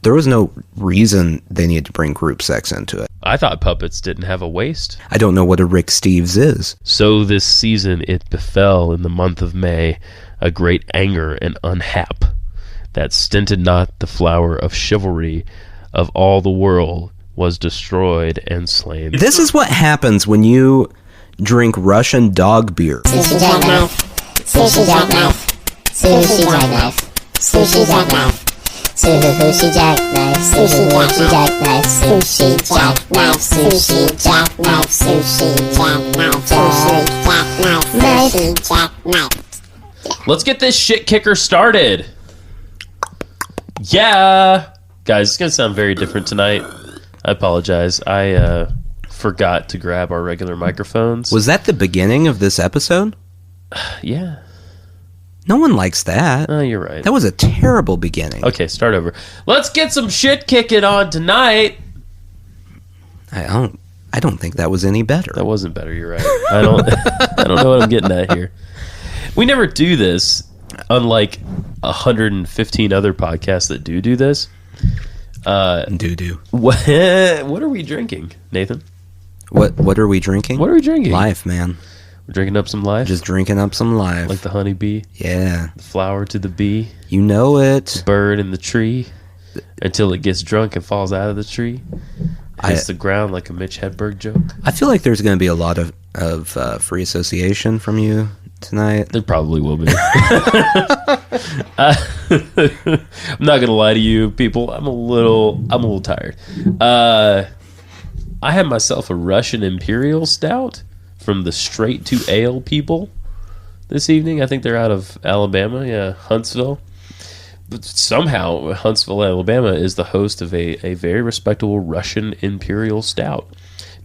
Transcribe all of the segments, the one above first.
There was no reason they needed to bring group sex into it. I thought puppets didn't have a waist. I don't know what a Rick Steves is. So this season it befell in the month of May a great anger and unhap that stinted not the flower of chivalry of all the world was destroyed and slain. This is what happens when you drink Russian dog beer. Sushi jackknife. Sushi jackknife. Sushi jackknife. Sushi jackknife. Sushi jackknife. Sushi jackknife. Sushi jackknife. Sushi jackknife. Sushi jackknife. Sushi jackknife. Let's get this shit kicker started. Yeah. Guys, it's going to sound very different tonight. I apologize. I forgot to grab our regular microphones. Was that the beginning of this episode? Yeah. No one likes that. Oh, you're right. That was a terrible beginning. Okay, start over. Let's get some shit kicking on tonight. I don't think that was any better. That wasn't better, you're right. I don't know what I'm getting at here. We never do this, unlike 115 other podcasts that do this. Doo-doo. What are we drinking, Nathan? What are we drinking? What are we drinking? Life, man. We're drinking up some life? Just drinking up some life. Like the honeybee? Yeah. The flower to the bee? You know it. Bird in the tree until it gets drunk and falls out of the tree. Hits the ground like a Mitch Hedberg joke. I feel like there's going to be a lot of free association from you tonight. There probably will be. I'm not going to lie to you, people. I'm a little tired. I had myself a Russian Imperial Stout from the Straight to Ale people this evening. I think they're out of Alabama, Huntsville. But somehow Huntsville, Alabama is the host of a very respectable Russian Imperial Stout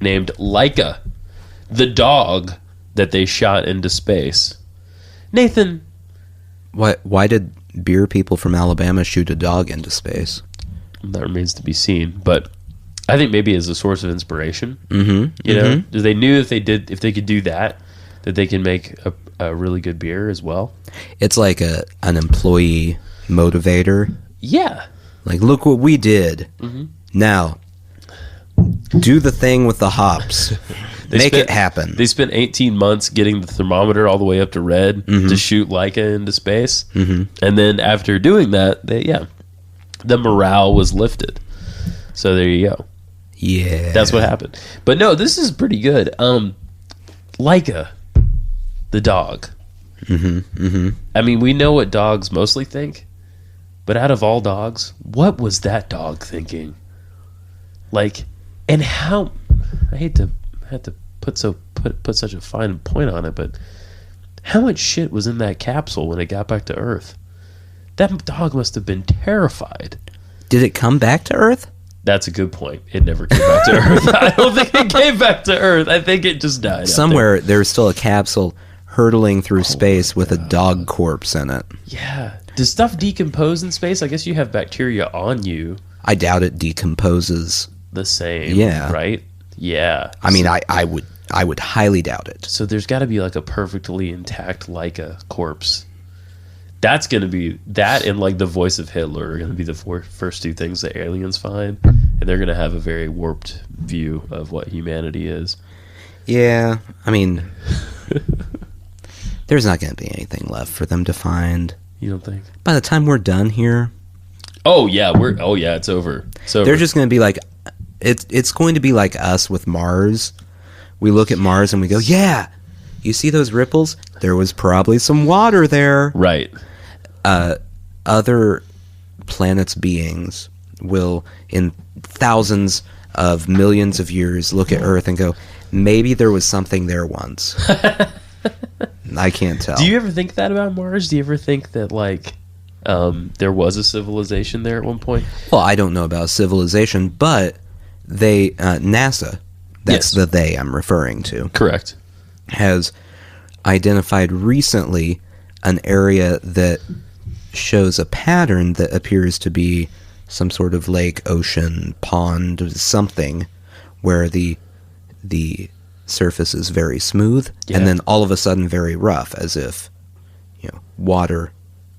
named Laika, the dog that they shot into space. Nathan. Why did beer people from Alabama shoot a dog into space? That remains to be seen, but I think maybe as a source of inspiration. Mm-hmm. You know, they knew if they could do that they can make a really good beer as well. It's like an employee motivator. Yeah. Like, look what we did. Mm-hmm. Now, do the thing with the hops. Make it happen. They spent 18 months getting the thermometer all the way up to red to shoot Laika into space. Mm-hmm. And then after doing that, the morale was lifted. So there you go. Yeah. That's what happened. But no, this is pretty good. Laika, the dog. Mm-hmm. Mm-hmm. I mean, we know what dogs mostly think, but out of all dogs, what was that dog thinking? Like, and how? I hate to put such a fine point on it, but how much shit was in that capsule when it got back to Earth? That dog must have been terrified. Did it come back to Earth? That's a good point. It never came back to Earth. I don't think it came back to Earth. I think it just died. Somewhere there's still a capsule hurtling through space with a dog corpse in it. Yeah. Does stuff decompose in space? I guess you have bacteria on you. I doubt it decomposes the same. Yeah. Right? Yeah. I mean, I would highly doubt it. So there's got to be like a perfectly intact Laika corpse. That's going to be, that and like the voice of Hitler are going to be the first two things that aliens find. And they're going to have a very warped view of what humanity is. Yeah. I mean, there's not going to be anything left for them to find. You don't think? By the time we're done here. Oh, yeah. It's over. It's over. They're just going to be like, it's going to be like us with Mars. We look at Mars and we go, yeah, you see those ripples? There was probably some water there. Right. Other planets' beings will, in thousands of millions of years, look at Earth and go, maybe there was something there once. I can't tell. Do you ever think that about Mars? Do you ever think that, like, there was a civilization there at one point? Well, I don't know about civilization, but they, NASA, that's the they I'm referring to. Correct. Has identified recently an area that shows a pattern that appears to be some sort of lake, ocean, pond, something, where the surface is very smooth and then all of a sudden very rough, as if water,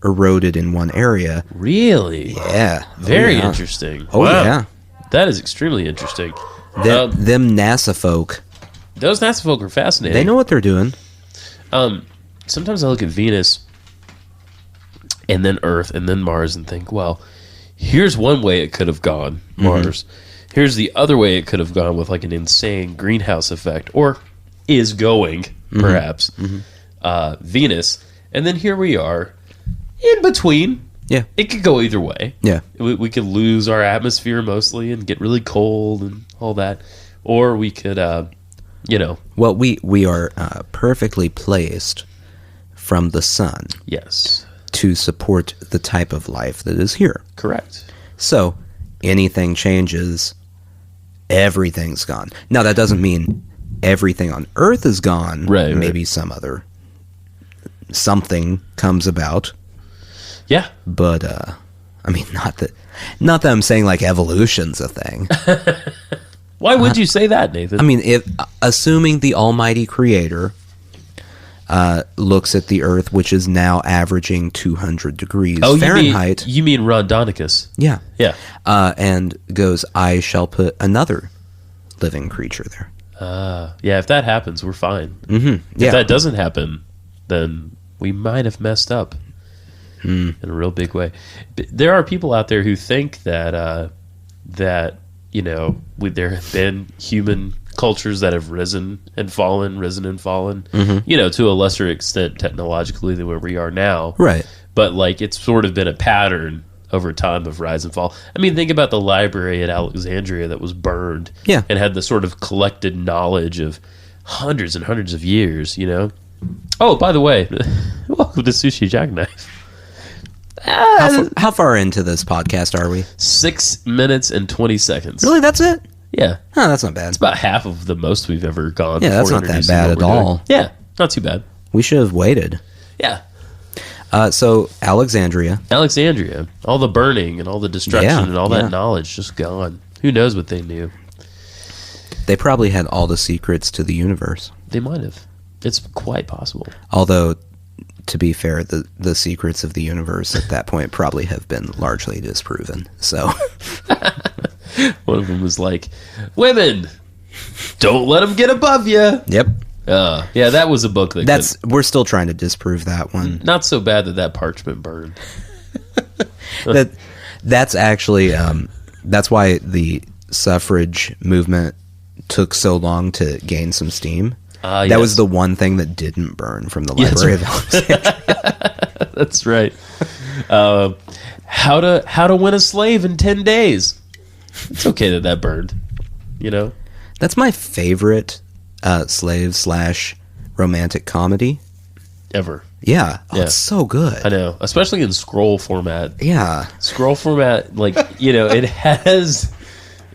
eroded in one area. Really? Yeah. Very yeah. interesting. Oh, Wow. yeah. That is extremely interesting. Them NASA folk, Those NASA folk are fascinating. they know what they're doing. Sometimes I look at Venus and then Earth and then Mars and think, well, here's one way it could have gone, Mars. Here's the other way it could have gone with like an insane greenhouse effect, or is going, perhaps, Venus. And then here we are in between. Yeah. It could go either way. Yeah. We could lose our atmosphere mostly and get really cold and all that. Or we could, Well, we are perfectly placed from the sun yes, to support the type of life that is here. correct. So, anything changes, everything's gone. Now, that doesn't mean everything on Earth is gone. Right. Maybe something comes about. Yeah. But, I mean, not that I'm saying, like, evolution's a thing. Why would you say that, Nathan? I mean, assuming the almighty creator looks at the Earth, which is now averaging 200 degrees Fahrenheit. You mean Rondonecus? Yeah. Yeah. And goes, I shall put another living creature there. Yeah, if that happens, we're fine. Mm-hmm. Yeah. If that doesn't happen, then we might have messed up in a real big way. There are people out there who think that there have been human cultures that have risen and fallen, to a lesser extent technologically than where we are now. Right. But like it's sort of been a pattern over time of rise and fall. I mean, think about the library at Alexandria that was burned and had the sort of collected knowledge of hundreds and hundreds of years, Oh, by the way, welcome to Sushi Jackknife. How far into this podcast are we? 6 minutes and 20 seconds. Really? That's it? Yeah. Oh, that's not bad. It's about half of the most we've ever gone. Yeah, that's before not that introducing bad what at we're doing. all. Yeah, not too bad. We should have waited. Yeah. So, Alexandria. All the burning and all the destruction Yeah, and all that knowledge just gone. Who knows what they knew? They probably had all the secrets to the universe. They might have. It's quite possible. Although, to be fair, the secrets of the universe at that point probably have been largely disproven. So, one of them was like, women, don't let them get above you. yep. Yeah, that was a book that We're still trying to disprove that one. not so bad that parchment burned. That's actually that's why the suffrage movement took so long to gain some steam. That was the one thing that didn't burn from the Library of Alexandria. That's right. How to win a slave in 10 days. It's okay that burned. That's my favorite slave / romantic comedy Ever. Yeah. Oh, Yeah. it's so good. I know, especially in scroll format. Yeah. Scroll format, it has.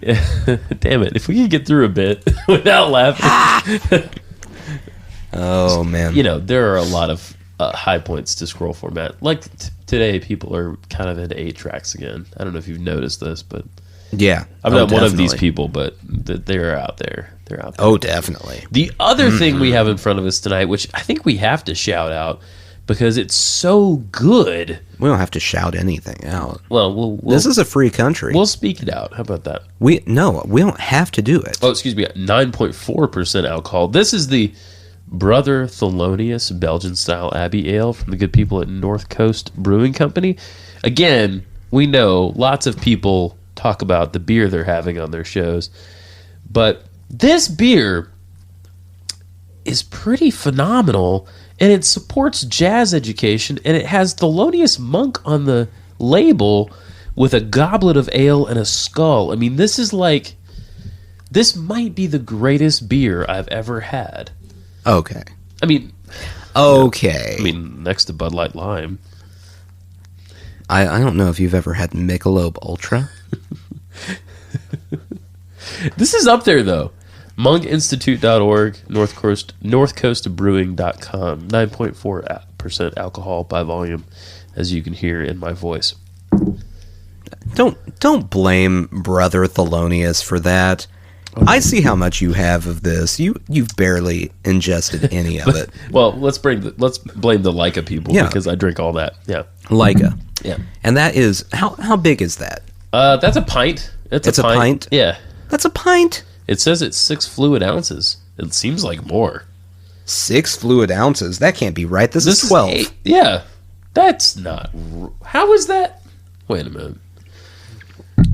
Damn it! If we could get through a bit without laughing. Oh man. There are a lot of high points to scroll format. Like today, people are kind of into 8 tracks again. I don't know if you've noticed this, but Yeah. I'm not one of these definitely. people, but they're out there. They're out there. Oh, definitely. The other thing we have in front of us tonight, which I think we have to shout out because it's so good. We don't have to shout anything out. Well, This is a free country. we'll speak it out. How about that? we don't have to do it. Oh, excuse me, 9.4% alcohol. This is the Brother Thelonious Belgian-style Abbey Ale from the good people at North Coast Brewing Company. Again, we know lots of people talk about the beer they're having on their shows, but this beer is pretty phenomenal, and it supports jazz education, and it has Thelonious Monk on the label with a goblet of ale and a skull. I mean, this might be the greatest beer I've ever had. Okay. I mean, next to Bud Light Lime. I don't know if you've ever had Michelob Ultra. This is up there, though. monkinstitute.org, northcoastbrewing.com. 9.4% alcohol by volume, as you can hear in my voice. Don't blame Brother Thelonious for that. I see how much you have of this. You've barely ingested any of it. Well, let's blame the Laika people because I drink all that. Yeah, Laika. Yeah, and that is how big is that? That's a pint. It's a pint. Yeah, that's a pint. It says it's 6 fluid ounces. It seems like more. 6 fluid ounces? That can't be right. This is 12. Yeah, that's not. How is that? Wait a minute.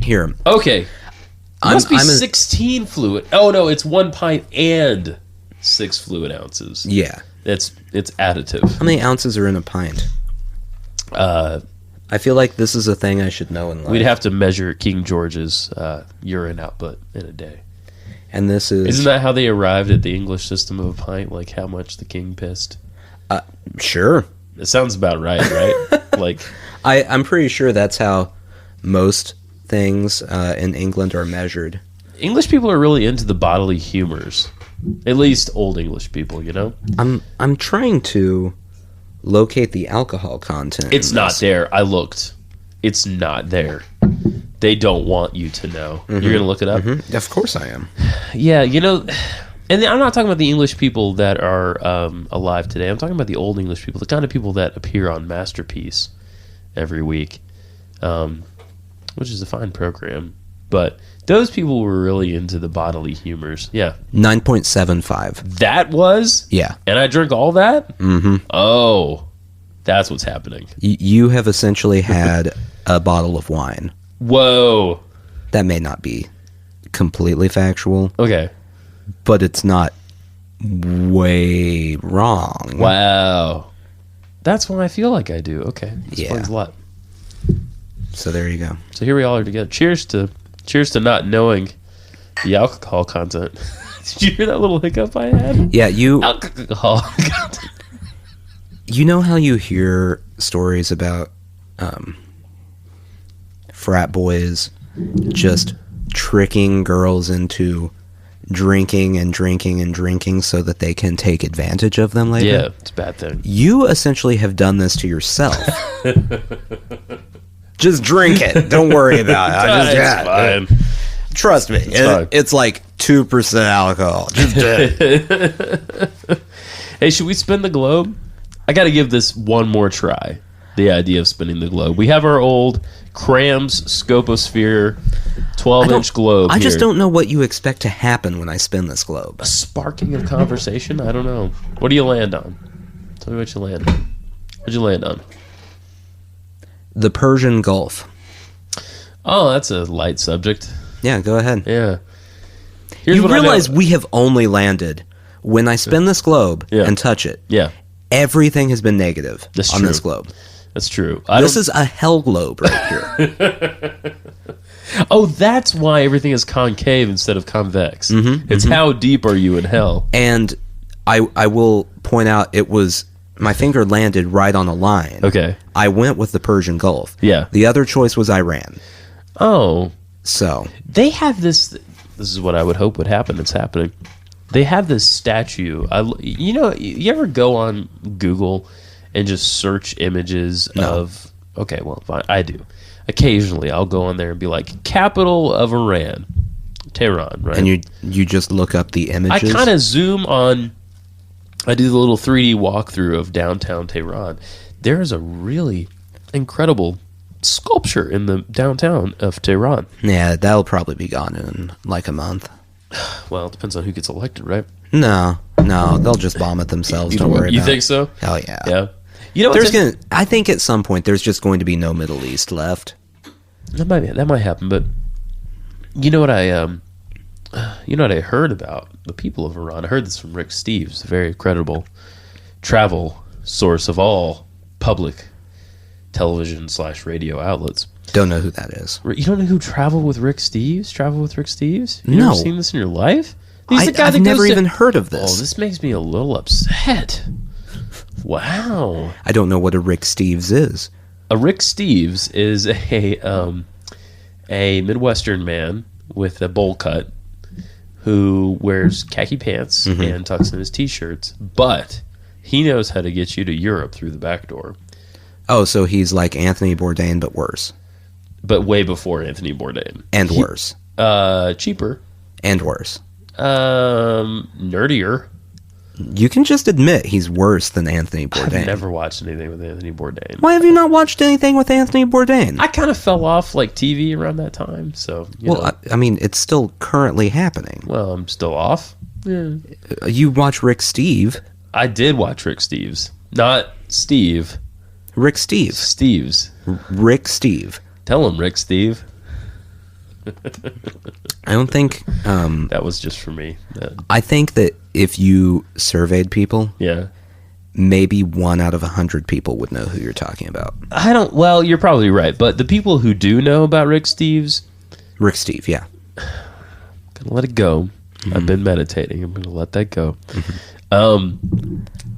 Here. Okay. Must be 16 fluid. Oh no, it's 1 pint and 6 fluid ounces. Yeah, it's additive. How many ounces are in a pint? I feel like this is a thing I should know in life. We'd have to measure King George's urine output in a day. And this is... Isn't that how they arrived at the English system of a pint? Like how much the king pissed? Sure. It sounds about right? Like, I'm pretty sure that's how most things in England are measured. English people are really into the bodily humors. At least old English people, you know? I'm trying to locate the alcohol content. It's not there. I looked. It's not there. They don't want you to know. You're going to look it up? Of course I am. Yeah, you know, and I'm not talking about the English people that are alive today. I'm talking about the old English people, the kind of people that appear on Masterpiece every week, which is a fine program. But those people were really into the bodily humors. Yeah. 9.75. That was? Yeah. And I drink all that? Mm-hmm. Oh, that's what's happening. You have essentially had a bottle of wine. Whoa. That may not be completely factual. Okay. But it's not way wrong. Wow. That's what I feel like I do. Okay. Explains a lot. So there you go. So here we all are together. Cheers to not knowing the alcohol content. Did you hear that little hiccup I had? Yeah, Alcohol content. You know how you hear stories about frat boys just tricking girls into drinking and drinking and drinking so that they can take advantage of them later? Yeah, it's a bad thing. You essentially have done this to yourself. Just drink it. Don't worry about it. It's fine. Trust me. It's like 2% alcohol. Just do it. Hey, should we spin the globe? I got to give this one more try. The idea of spinning the globe. We have our old Crams Scoposphere 12-inch globe. I just don't know what you expect to happen when I spin this globe. A sparking of conversation? I don't know. What do you land on? Tell me what you land on. What'd you land on? The Persian Gulf. Oh, that's a light subject. Yeah, go ahead. Yeah. You realize we have only landed when I spin this globe and touch it. Yeah. Everything has been negative on this globe. That's true. This is a hell globe right here. Oh, that's why everything is concave instead of convex. It's how deep are you in hell? And I will point out my finger landed right on a line. Okay. I went with the Persian Gulf. Yeah. The other choice was Iran. Oh. So. They have this is what I would hope would happen. It's happening. They have this statue. You ever go on Google and just search images of... Okay, well, fine. I do. Occasionally, I'll go on there and be like, capital of Iran. Tehran, right? And you just look up the images? I kind of zoom on... I do the little 3D walkthrough of downtown Tehran. There is a really incredible sculpture in the downtown of Tehran. Yeah, that'll probably be gone in like a month. Well, it depends on who gets elected, right? No, they'll just bomb it themselves. Don't worry about it. You think so? Hell yeah. Yeah. You know, I think at some point there's just going to be no Middle East left. That might happen, but you know what I heard about the people of Iran? I heard this from Rick Steves, a very credible travel source of all public television/radio outlets. Don't know who that is. You don't know who Travel with Rick Steves? You've No. never seen this in your life? I've never even heard of this. Oh, this makes me a little upset. Wow. I don't know what a Rick Steves is. A Rick Steves is a Midwestern man with a bowl cut who wears khaki pants and tucks in his t-shirts, but he knows how to get you to Europe through the back door. Oh, so he's like Anthony Bourdain, but worse. But way before Anthony Bourdain. And worse. Cheaper. And worse. Nerdier. You can just admit he's worse than Anthony Bourdain. I've never watched anything with Anthony Bourdain. Why have you not watched anything with Anthony Bourdain? I kind of fell off like TV around that time, so you know. I mean, it's still currently happening. Well, I'm still off. Yeah. You watch Rick Steve. I did watch Rick Steves, not Steve. Rick Steve. Steves. Rick Steve. Tell him, Rick Steve. I don't think. That was just for me. I think that if you surveyed people, Yeah. maybe 1 out of 100 people would know who you're talking about. I don't. Well, you're probably right, but the people who do know about Rick Steves, Rick Steve, yeah. gonna let it go. I've been meditating. I'm gonna let that go.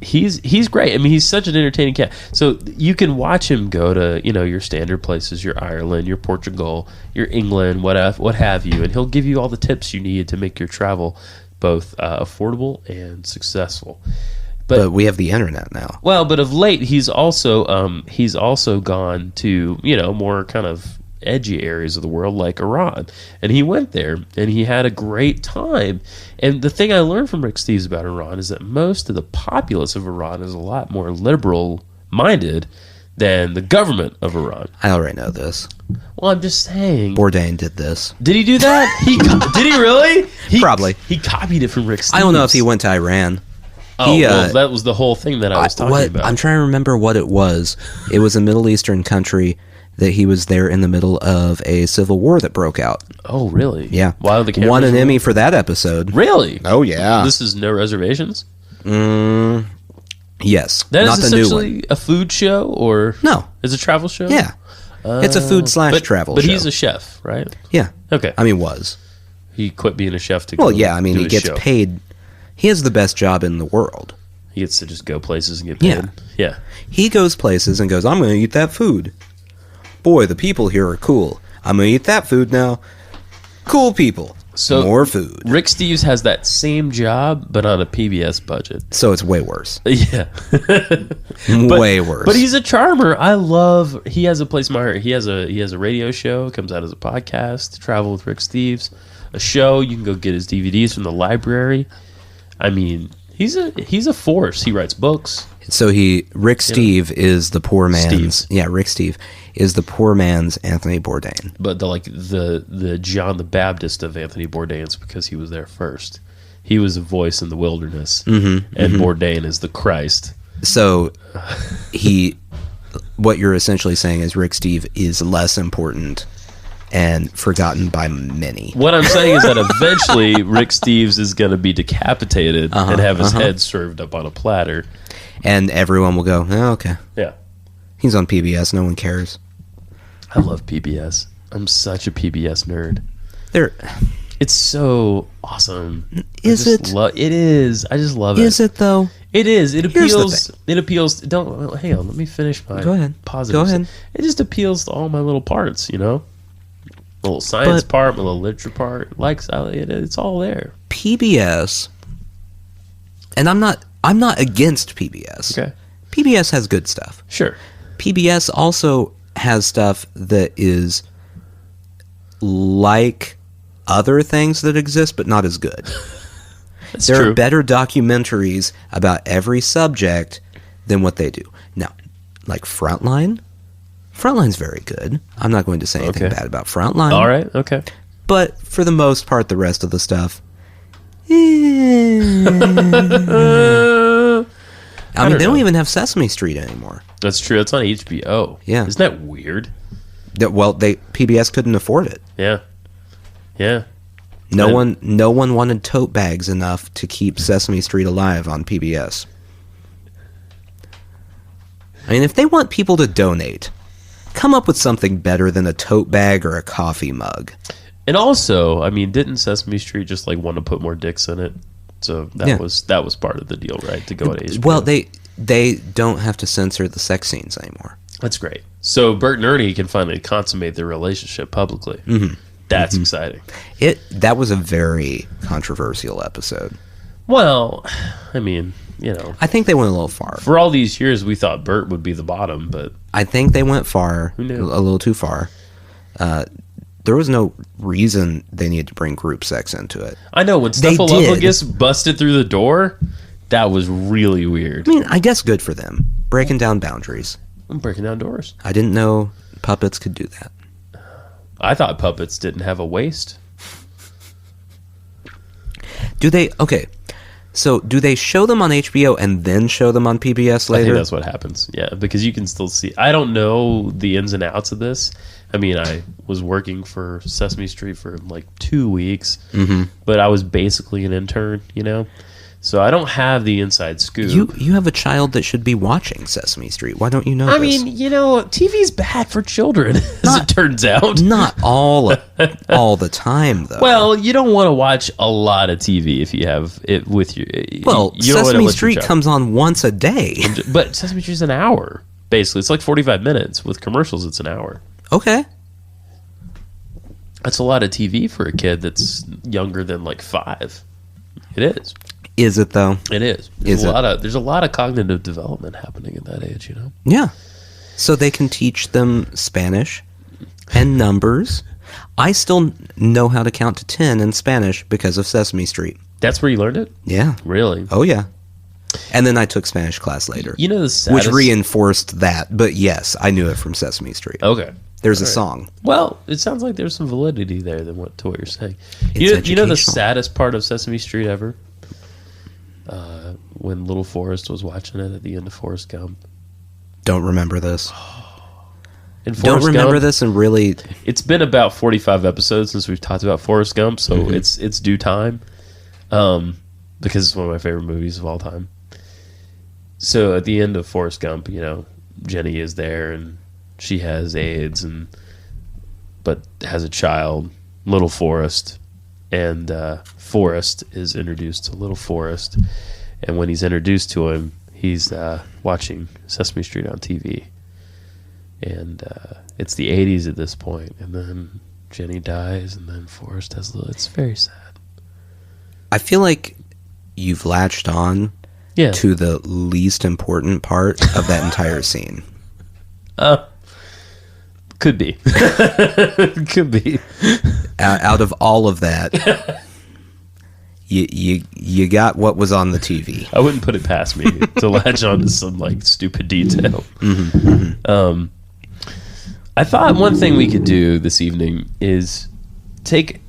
He's great. I mean, he's such an entertaining cat. So you can watch him go to your standard places, your Ireland, your Portugal, your England, what have you, and he'll give you all the tips you need to make your travel both affordable and successful. But we have the internet now. Well, but of late he's also gone to more kind of edgy areas of the world like Iran, and he went there and he had a great time. And the thing I learned from Rick Steves about Iran is that most of the populace of Iran is a lot more liberal minded than the government of Iran. I already know this. Well, I'm just saying. Bourdain did this. Did he do that? Did he really? Probably. He copied it from Rick Steves. I don't know if he went to Iran. Well, that was the whole thing that I was talking about. I'm trying to remember what it was. It was a Middle Eastern country that he was there in the middle of a civil war that broke out. Oh, really? Yeah. Wow, the cameras won an were- Emmy for that episode. Really? Oh, yeah. This is No Reservations? Yes. That not is the new essentially one. a food show, or No. is it a travel show? Yeah. It's a food / travel But show. he's a chef, right? Yeah. Okay. I mean, was. He quit being a chef to Well, go yeah. I mean, do he his gets show. paid. He has the best job in the world. He gets to just go places and get paid. Yeah. Yeah. He goes places and goes, I'm going to eat that food. Boy, the people here are cool. I'm going to eat that food now. Cool people. So more food. Rick Steves has that same job, but on a PBS budget. So it's way worse. Yeah. Way worse. But he's a charmer. He has a place in my heart. He has a radio show, comes out as a podcast, Travel with Rick Steves, a show. You can go get his DVDs from the library. I mean, he's a force. He writes books. So Rick Steve is the poor man's. Steves. Yeah, Rick Steve is the poor man's Anthony Bourdain. But the John the Baptist of Anthony Bourdain's, because he was there first. He was a voice in the wilderness, and Bourdain is the Christ. So what you're essentially saying is Rick Steve is less important and forgotten by many. What I'm saying is that eventually Rick Steves is going to be decapitated and have his head served up on a platter. And everyone will go, oh, okay. Yeah. He's on PBS. No one cares. I love PBS. I'm such a PBS nerd. There. It's so awesome. Is it? It is. I just love it. Is it, though? It is. It Here's the appeals. It appeals. Hang on. Let me finish my Go ahead. positive. Go ahead. It just appeals to all my little parts, My little science part, my little literature part. It's all there. PBS, and I'm not against PBS. Okay. PBS has good stuff. Sure. PBS also has stuff that is like other things that exist, but not as good. That's There true. are better documentaries about every subject than what they do. Now, like Frontline. Frontline's very good. I'm not going to say anything Okay. bad about Frontline. All right. Okay. But for the most part, the rest of the stuff... I mean, they don't even have Sesame Street anymore. That's true. It's on HBO. Yeah. Isn't that weird? Well, PBS couldn't afford it. Yeah. Yeah. No And- one wanted tote bags enough to keep Sesame Street alive on PBS. I mean, if they want people to donate, come up with something better than a tote bag or a coffee mug. And also, I mean, didn't Sesame Street just want to put more dicks in it? So that was part of the deal, right? To go to HBO. Well, they don't have to censor the sex scenes anymore. That's great. So Bert and Ernie can finally consummate their relationship publicly. Mm-hmm. That's exciting. That was a very controversial episode. Well, I mean, I think they went a little far. for all these years we thought Bert would be the bottom, but I think they went far, Who knew? a little too far. there was no reason they needed to bring group sex into it. I know, when They Snuffleupagus busted through the door, that was really weird. I mean, I guess good for them. Breaking down boundaries. I'm breaking down doors. I didn't know puppets could do that. I thought puppets didn't have a waist. Do they? Okay. So, do they show them on HBO and then show them on PBS later? I think that's what happens. Yeah, because you can still see. I don't know the ins and outs of this. I mean, I was working for Sesame Street for like 2 weeks, but I was basically an intern, you know? So I don't have the inside scoop. You have a child that should be watching Sesame Street. Why don't you know I this? mean, you know, TV's bad for children, as it turns out. Not all the time, though. Well, you don't want to watch a lot of TV if you have it with you. Well, you don't wanna Sesame let your Street child- comes on once a day. But Sesame Street's an hour, basically. It's like 45 minutes. With commercials, it's an hour. Okay. That's a lot of TV for a kid that's younger than like 5. It is. Is it, though? It is. There's a lot of cognitive development happening at that age, you know? Yeah. So they can teach them Spanish and numbers. I still know how to count to 10 in Spanish because of Sesame Street. That's where you learned it? Yeah. Really? Oh, yeah. And then I took Spanish class later. You know the saddest... Which reinforced that. But yes, I knew it from Sesame Street. Okay. There's All a right. song. Well, it sounds like there's some validity there to what you're saying. It's You know the educational. saddest part of Sesame Street ever? When Little Forrest was watching it at the end of Forrest Gump. Don't remember this. In Don't Forrest remember Gump, this and really... It's been about 45 episodes since we've talked about Forrest Gump, so it's due time. Because it's one of my favorite movies of all time. So at the end of Forrest Gump, you know, Jenny is there and she has AIDS but has a child, Little Forrest, and Forrest is introduced to Little Forrest, and when he's introduced to him, he's watching Sesame Street on TV, and it's the 80s at this point, and then Jenny dies, and then Forrest has it's very sad. I feel like you've latched on Yeah. to the least important part of that entire scene. Could be. Could be. Out of all of that, you got what was on the TV. I wouldn't put it past me to latch on to some like stupid detail. I thought one thing we could do this evening is take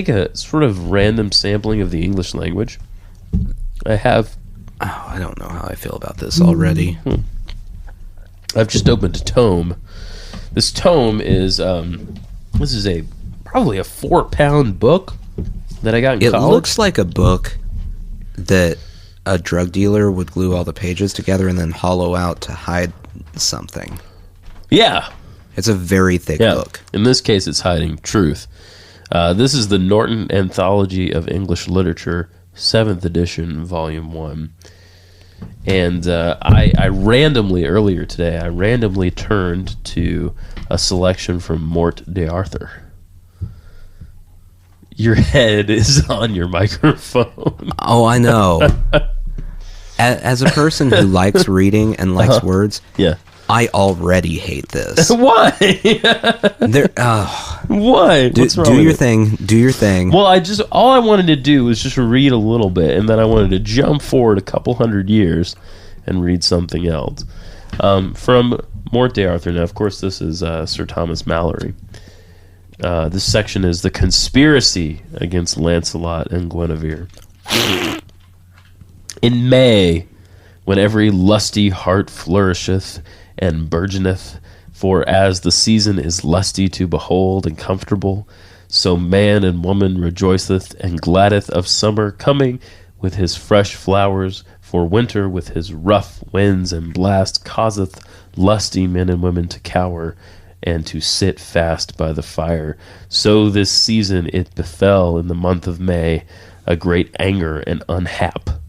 a sort of random sampling of the English language. I don't know how I feel about this already. I've just opened a tome. This tome is probably a 4-pound book that I got in It college. looks like a book that a drug dealer would glue all the pages together and then hollow out to hide something. Yeah. It's a very thick book. In this case, it's hiding truth. This is the Norton Anthology of English Literature, 7th edition, volume 1. And I randomly, earlier today, turned to a selection from Mort d'Arthur. Your head is on your microphone. Oh, I know. As a person who likes reading and likes words, Yeah. I already hate this. Why? Why? What's wrong Do with your it? thing. Do your thing. Well, all I wanted to do was just read a little bit, and then I wanted to jump forward a couple hundred years and read something else. From Mort d'Arthur. Now, of course, this is Sir Thomas Malory. This section is The Conspiracy Against Lancelot and Guinevere. In May, when every lusty heart flourisheth and burgeoneth, for as the season is lusty to behold and comfortable, so man and woman rejoiceth and gladdeth of summer coming with his fresh flowers, for winter with his rough winds and blast causeth lusty men and women to cower and to sit fast by the fire. So this season it befell in the month of May a great anger and unhap,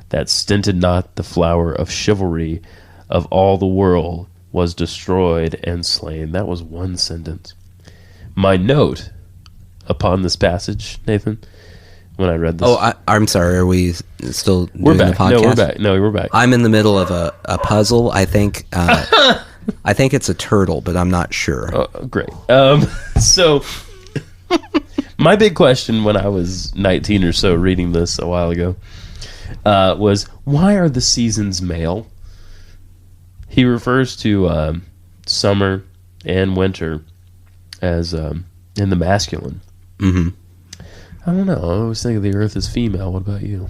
that stinted not the flower of chivalry of all the world was destroyed and slain. That was one sentence. My note upon this passage, Nathan, when I read this. Oh, I'm sorry. Are we still doing we're back. the podcast? No, we're back. No, we're back. I'm in the middle of a puzzle. I think I think it's a turtle, but I'm not sure. Oh, great. So My big question when I was 19 or so reading this a while ago was, why are the seasons male? He refers to summer and winter as in the masculine. Mm-hmm. I don't know. I always think of the earth as female. What about you?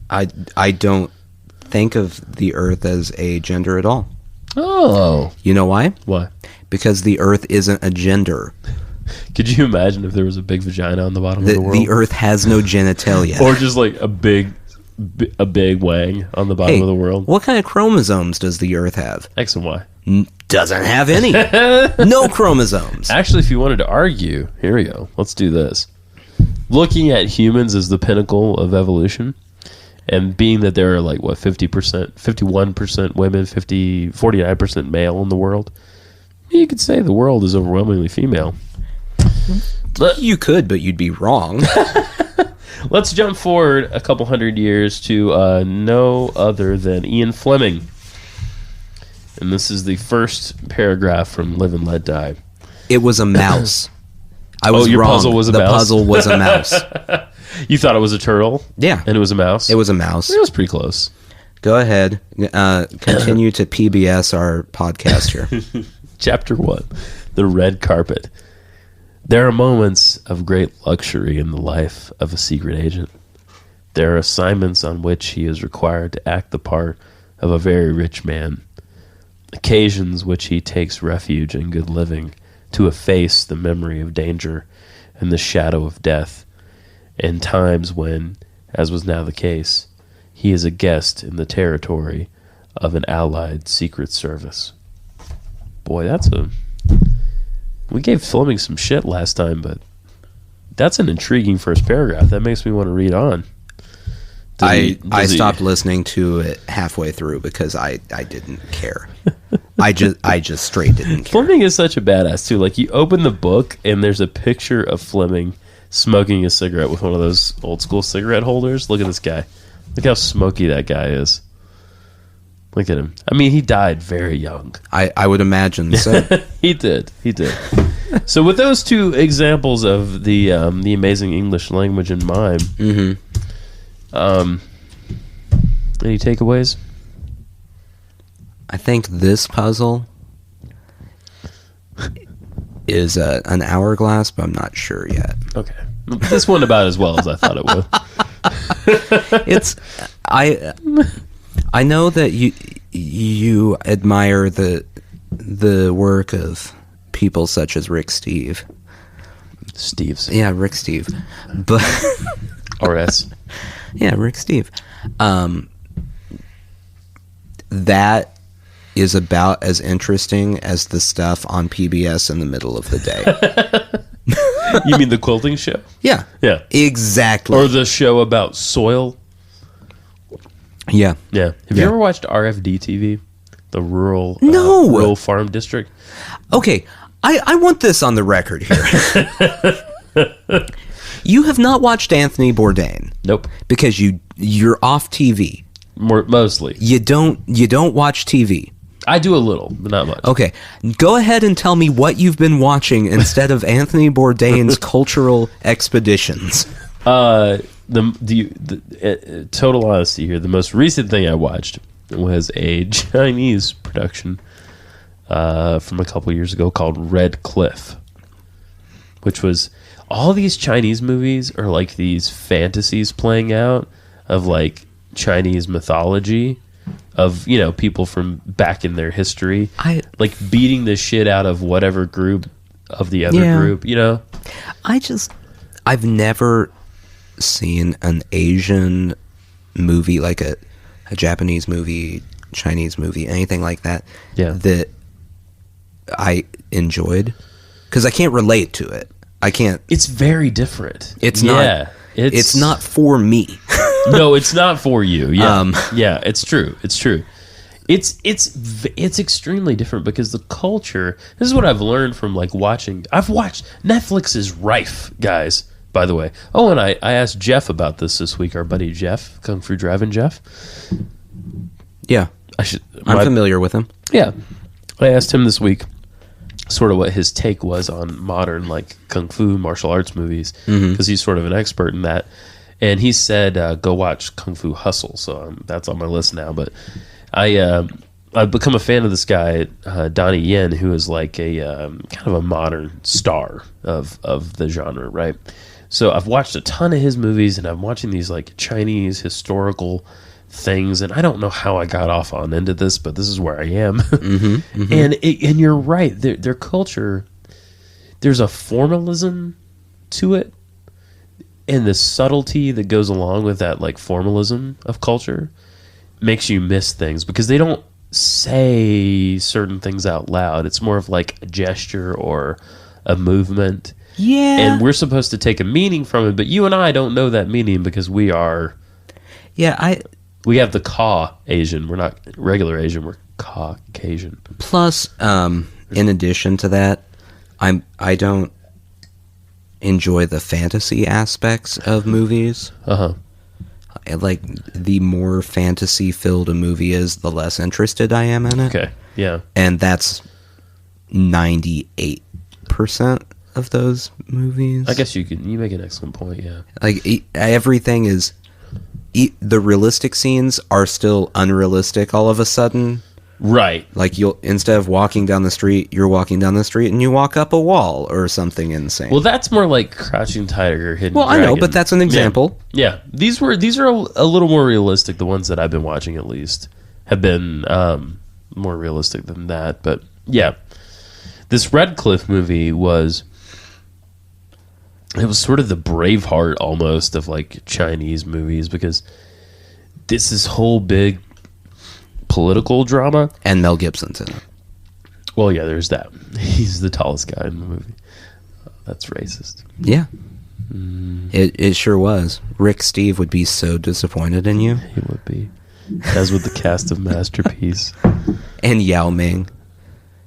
I don't think of the earth as a gender at all. Oh. You know why? Why? Because the earth isn't a gender. Could you imagine if there was a big vagina on the bottom of the world? The earth has no genitalia. Or just like a big wang on the bottom of the world? What kind of chromosomes does the earth have? X and Y. Doesn't have any. No chromosomes. Actually, if you wanted to argue, here we go. Let's do this. Looking at humans as the pinnacle of evolution, and being that there are like, what, 50%, 51% women, 49% male in the world, you could say the world is overwhelmingly female. You could, but you'd be wrong. Let's jump forward a couple hundred years to no other than Ian Fleming. And this is the first paragraph from Live and Let Die. It was a mouse. I was your wrong. puzzle was a the mouse? puzzle was a mouse. You thought it was a turtle? Yeah. And it was a mouse? It was a mouse. It was pretty close. Go ahead. Continue to PBS our podcast here. Chapter 1. The Red Carpet. There are moments of great luxury in the life of a secret agent. There are assignments on which he is required to act the part of a very rich man. Occasions which he takes refuge in good living to efface the memory of danger and the shadow of death, and times when, as was now the case, he is a guest in the territory of an allied secret service. Boy, we gave Fleming some shit last time, but that's an intriguing first paragraph. That makes me want to read on. I stopped listening to it halfway through because I didn't care. I just straight didn't care. Fleming is such a badass too. Like, you open the book and there's a picture of Fleming smoking a cigarette with one of those old school cigarette holders. Look at this guy. Look how smoky that guy is. Look at him. I mean, he died very young. I would imagine so. He did. So with those two examples of the amazing English language in mind, any takeaways? I think this puzzle is an hourglass, but I'm not sure yet. Okay. This went about as well as I thought it would. I know that you admire the work of people such as Rick Steve. Steve's. Yeah, Rick Steve. But RS. Yeah, Rick Steve. That is about as interesting as the stuff on PBS in the middle of the day. You mean the quilting show? Yeah. Yeah. Exactly. Or the show about soil? Yeah. Yeah. Have you ever watched RFD TV? The rural farm district? Okay. I want this on the record here. You have not watched Anthony Bourdain. Nope. Because you're off TV. Mostly. You don't watch TV. I do a little, but not much. Okay. Go ahead and tell me what you've been watching instead of Anthony Bourdain's cultural expeditions. Total honesty here, the most recent thing I watched was a Chinese production from a couple years ago called Red Cliff, which was, all these Chinese movies are like these fantasies playing out of like Chinese mythology of, people from back in their history, like beating the shit out of whatever group of the other group, I've never seen an Asian movie, like a Japanese movie, Chinese movie, anything like that, that I enjoyed, because I can't relate to it. I can't. It's very different. It's not. It's not for me. No, it's not for you. Yeah, yeah, it's true. It's true. It's extremely different because the culture. This is what I've learned from like watching. I've watched Netflix is rife, guys. By the way, and I asked Jeff about this week. Our buddy Jeff, Kung Fu Driving Jeff. Yeah, I'm familiar with him. Yeah, I asked him this week. sort of what his take was on modern like kung fu martial arts movies, because he's sort of an expert in that. And he said, go watch Kung Fu Hustle. So that's on my list now. But I've become a fan of this guy, Donnie Yen, who is like a kind of a modern star of the genre, right? So I've watched a ton of his movies, and I'm watching these like Chinese historical things, and I don't know how I got off on into this, but this is where I am. And you're right, their culture, there's a formalism to it, and the subtlety that goes along with that like formalism of culture makes you miss things, because they don't say certain things out loud. It's more of like a gesture or a movement. Yeah. And we're supposed to take a meaning from it, but you and I don't know that meaning because we are... Yeah, we have the Asian. We're not regular Asian, we're Caucasian. Plus, in addition to that, I don't enjoy the fantasy aspects of movies. Like, the more fantasy-filled a movie is, the less interested I am in it. Okay, yeah. And that's 98% of those movies. I guess you make an excellent point, yeah. Like, everything is... the realistic scenes are still unrealistic all of a sudden. Right. Like, you'll, instead of walking down the street, you're walking down the street and you walk up a wall or something insane. Well, that's more like Crouching Tiger, Hidden Dragon. I know, but that's an example. Yeah. These are a little more realistic. The ones that I've been watching, at least, have been more realistic than that. But yeah, this Redcliffe movie was sort of the Braveheart almost of like Chinese movies, because this whole big political drama, and Mel Gibson's in it. Well, yeah, there's that. He's the tallest guy in the movie. That's racist. Yeah. It sure was. Rick Steve would be so disappointed in you. He would be. As with the cast of Masterpiece. And Yao Ming,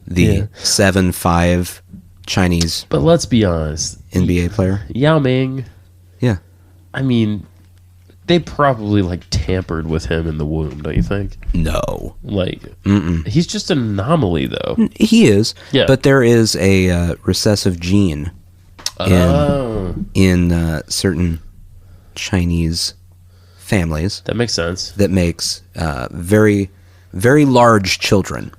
the 7'5" Chinese. But let's be honest. NBA player. Yao Ming. Yeah. I mean, they probably like tampered with him in the womb, don't you think? No. Like, he's just an anomaly, though. He is. Yeah. But there is a recessive gene in certain Chinese families. That makes sense. That makes very, very large children.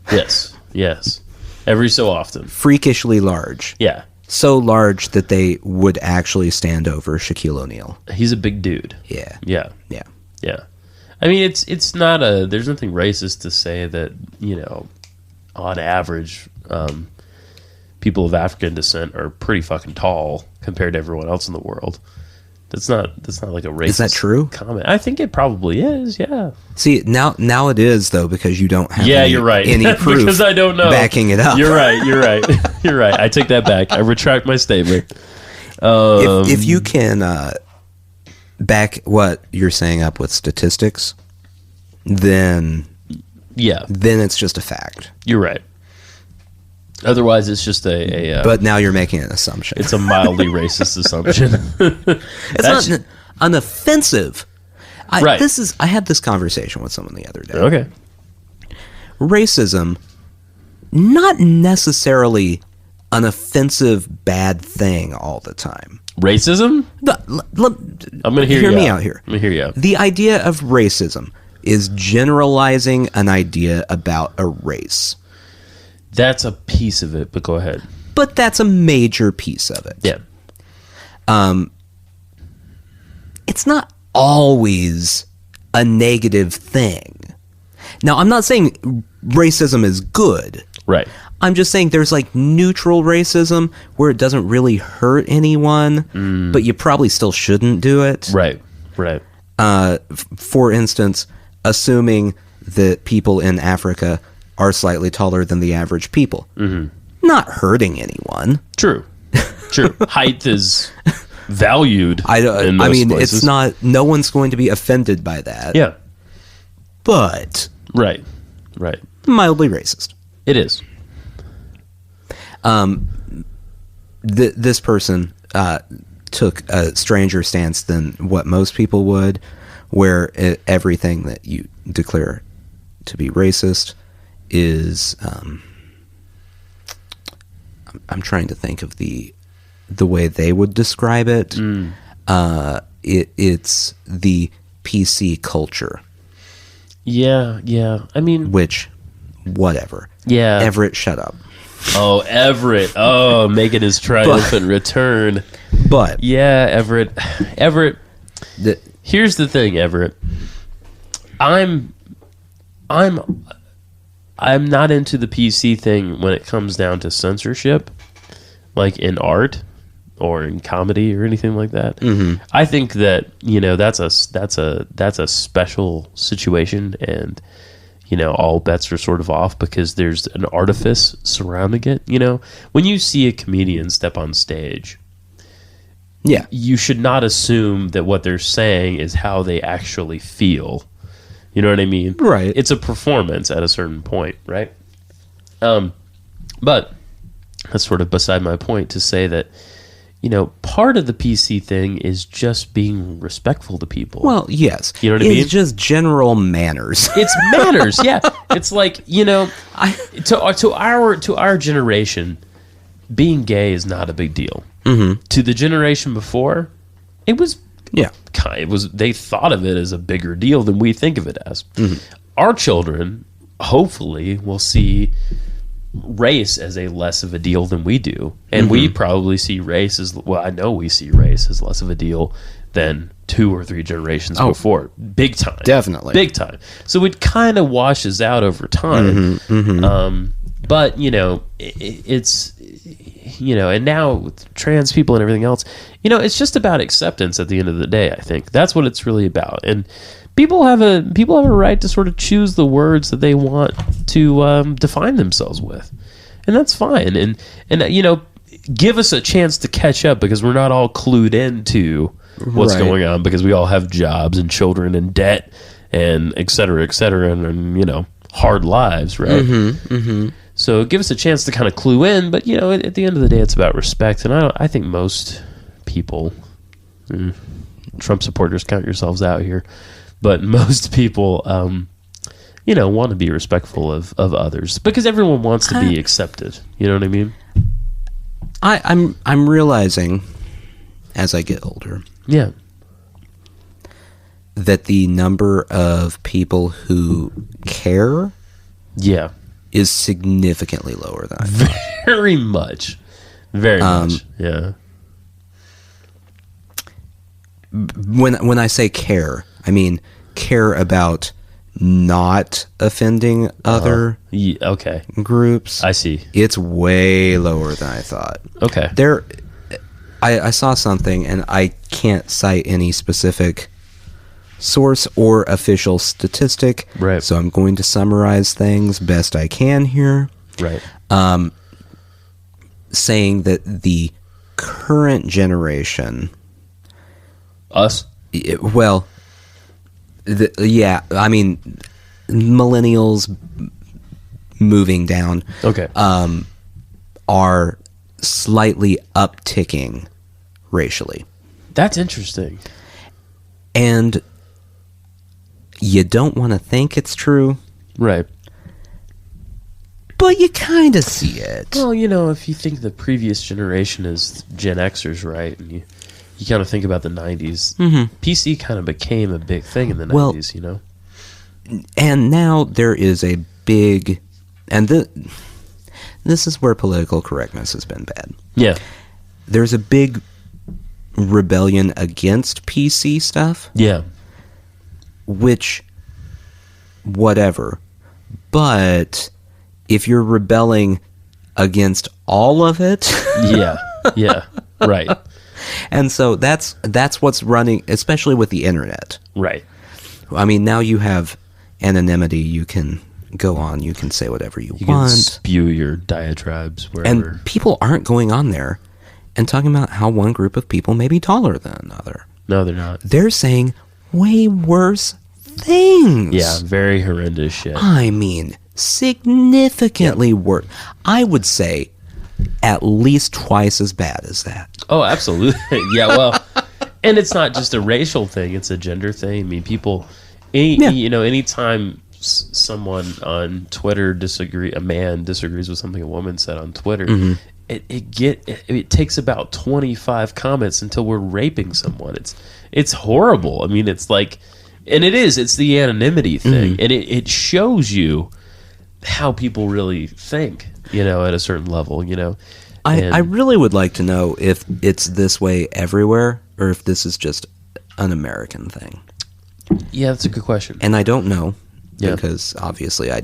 Yes. Every so often. Freakishly large. Yeah. So large that they would actually stand over Shaquille O'Neal. He's a big dude. Yeah. I mean, it's not there's nothing racist to say that, you know, on average, people of African descent are pretty fucking tall compared to everyone else in the world. That's not like a racist. Is that true? Comment. I think it probably is. Yeah. See, now it is, though, because you don't have you're right. any proof because I don't know backing it up. You're right. You're right. I take that back. I retract my statement. If you can back what you're saying up with statistics, then it's just a fact. You're right. Otherwise, it's just a but now you're making an assumption. It's a mildly racist assumption. It's not an offensive. Right. I had this conversation with someone the other day. Okay. Racism, not necessarily an offensive bad thing all the time. Racism? I'm going to hear me out here. I'm going to hear you out. The idea of racism is generalizing an idea about a race. That's a piece of it, but go ahead. But that's a major piece of it. Yeah. It's not always a negative thing. Now, I'm not saying racism is good. Right. I'm just saying there's like neutral racism where it doesn't really hurt anyone, but you probably still shouldn't do it. Right. For instance, assuming that people in Africa are slightly taller than the average people. Not hurting anyone. True. Height is valued in most places. It's not, no one's going to be offended by that. Yeah. But. Right. Mildly racist. It is. This person took a stranger stance than what most people would, where everything that you declare to be racist is I'm trying to think of the way they would describe it. It's the PC culture. Yeah. I mean, Which, whatever. Yeah. Everett, shut up. Oh, Everett. Oh, making his triumphant return. But Yeah, Everett. Here's the thing, Everett. I'm not into the PC thing when it comes down to censorship, like in art or in comedy or anything like that. Mm-hmm. I think that that's a special situation, and all bets are sort of off because there's an artifice surrounding it. When you see a comedian step on stage, yeah, you should not assume that what they're saying is how they actually feel. You know what I mean? Right. It's a performance at a certain point, right? But that's sort of beside my point to say that, part of the PC thing is just being respectful to people. Well, yes. You know what I mean? It's just general manners. It's manners, yeah. It's like, to our generation, being gay is not a big deal. Mm-hmm. To the generation before, it was. Yeah. They thought of it as a bigger deal than we think of it as. Mm-hmm. Our children, hopefully, will see race as a less of a deal than we do. And we probably see race as, I know we see race as less of a deal than 2 or 3 generations before. Big time. Definitely. Big time. So it kind of washes out over time. But, it's, and now with trans people and everything else, it's just about acceptance at the end of the day, I think. That's what it's really about. And people have a right to sort of choose the words that they want to define themselves with. And that's fine. And give us a chance to catch up, because we're not all clued into what's going on, because we all have jobs and children and debt and et cetera, and hard lives, right? So give us a chance to kind of clue in, but at the end of the day, it's about respect. And I think most people, Trump supporters, count yourselves out here, but most people, want to be respectful of others, because everyone wants to be accepted. You know what I mean? I'm realizing as I get older, yeah, that the number of people who care, yeah, is significantly lower than I thought. Very much. Yeah. When I say care, I mean care about not offending other okay. groups. I see. It's way lower than I thought. Okay. I saw something, and I can't cite any specific source or official statistic, right? So I'm going to summarize things best I can here, right? Saying that the current generation, us, I mean millennials moving down, okay, are slightly upticking racially. That's interesting. And you don't want to think it's true. Right. But you kind of see it. Well, if you think the previous generation is Gen Xers, right, and you kind of think about the 90s, PC kind of became a big thing in the 90s, And now there is a big... And this is where political correctness has been bad. Yeah. There's a big rebellion against PC stuff. Yeah. Which, whatever. But if you're rebelling against all of it... Yeah, right. And so that's what's running, especially with the internet. Right. I mean, now you have anonymity. You can go on. You can say whatever you want. Can spew your diatribes wherever. And people aren't going on there and talking about how one group of people may be taller than another. No, they're not. They're saying way worse things. Yeah, very horrendous shit. I mean, significantly worse. I would say at least twice as bad as that. Oh, absolutely. Yeah, well, and it's not just a racial thing, it's a gender thing. I mean, people, anytime someone on Twitter a man disagrees with something a woman said on Twitter, it takes about 25 comments until we're raping someone. It's horrible. I mean, it's like, and it's the anonymity thing, and it shows you how people really think, at a certain level, I really would like to know if it's this way everywhere or if this is just an American thing. Yeah, that's a good question. And I don't know, Yeah. because obviously I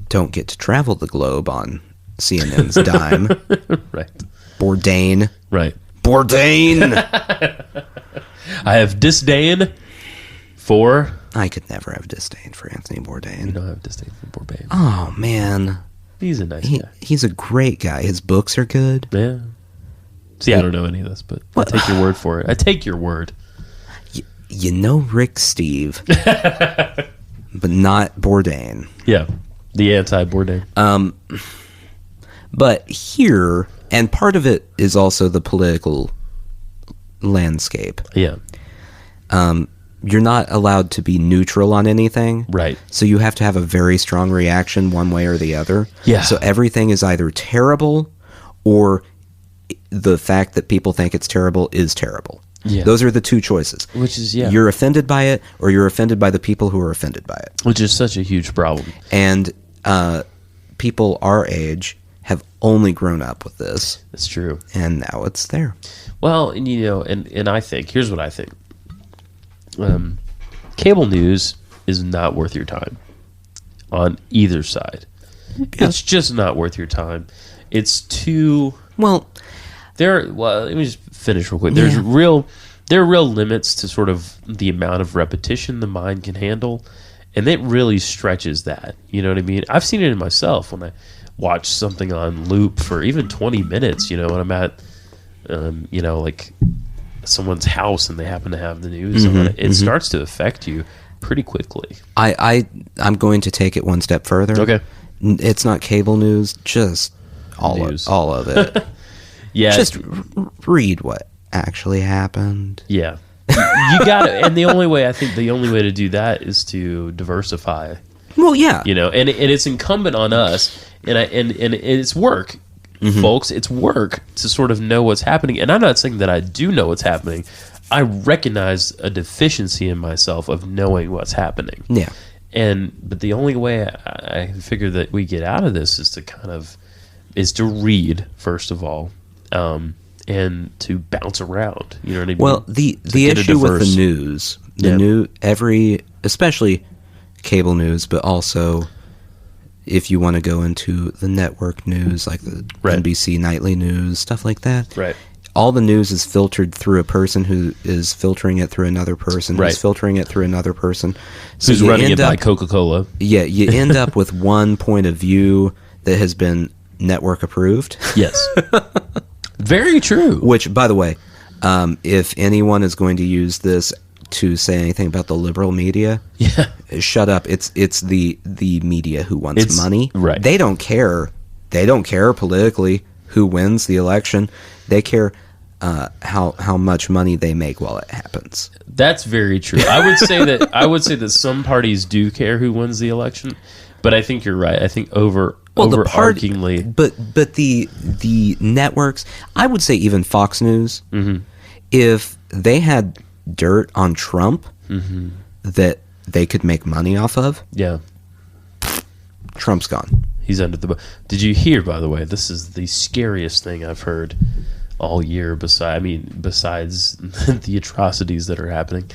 don't get to travel the globe on CNN's dime. Right. Bourdain. Right. Bourdain! I have disdain for... I could never have disdain for Anthony Bourdain. You don't have disdain for Bourdain. Oh, man. He's a nice guy. He's a great guy. His books are good. Yeah. See, I don't know any of this, but I take your word for it. I take your word. You know Rick Steve, but not Bourdain. Yeah. The anti-Bourdain. But here, and part of it is also the political landscape. Yeah. You're not allowed to be neutral on anything. Right. So you have to have a very strong reaction one way or the other. Yeah. So everything is either terrible or the fact that people think it's terrible is terrible. Yeah. Those are the two choices. Which is, yeah. You're offended by it or you're offended by the people who are offended by it. Which is such a huge problem. And people our age have only grown up with this. That's true. And now it's there. Well, and and I think, here's what I think. Cable news is not worth your time on either side. Yeah. It's just not worth your time. It's too... Well, let me just finish real quick. There are real limits to sort of the amount of repetition the mind can handle, and it really stretches that. You know what I mean? I've seen it in myself when I watch something on loop for even 20 minutes, when I'm at, like someone's house and they happen to have the news on it. It starts to affect you pretty quickly. I'm going to take it one step further. Okay. It's not cable news, just all of it. Yeah. Just read what actually happened. Yeah. You got it. And the only way to do that is to diversify. Well, yeah. And it's incumbent on us, and it's work, folks. It's work to sort of know what's happening. And I'm not saying that I do know what's happening. I recognize a deficiency in myself of knowing what's happening. Yeah. But the only way I figure that we get out of this is to read, first of all, and to bounce around. You know what I mean? Well, the issue with the news, especially cable news, but also if you want to go into the network news, like the NBC nightly news, stuff like that. Right. All the news is filtered through a person who is filtering it through another person, who's filtering it through another person. So who's running it by Coca-Cola. Yeah, you end up with one point of view that has been network approved. Yes. Very true. Which, by the way, if anyone is going to use this to say anything about the liberal media, shut up. It's the media who wants money. Right. They don't care. They don't care politically who wins the election. They care how much money they make while it happens. That's very true. I would say that some parties do care who wins the election, but I think you're right. I think overarchingly, but the networks, I would say even Fox News, if they had dirt on Trump that they could make money off of, Trump's gone. He's under the boat. Did you hear, by the way, this is the scariest thing I've heard all year besides the atrocities that are happening.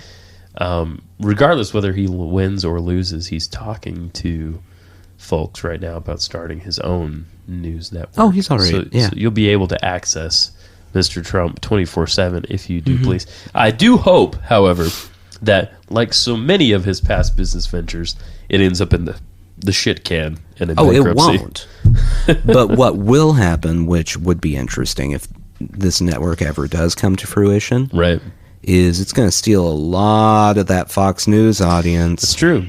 Regardless whether he wins or loses, he's talking to folks right now about starting his own news network. Oh, he's already, so you'll be able to access Mr. Trump 24/7 if you do please. I do hope, however, that like so many of his past business ventures, it ends up in the shit can and in bankruptcy. It won't. But what will happen, which would be interesting if this network ever does come to fruition, right, is it's going to steal a lot of that Fox News audience. It's true.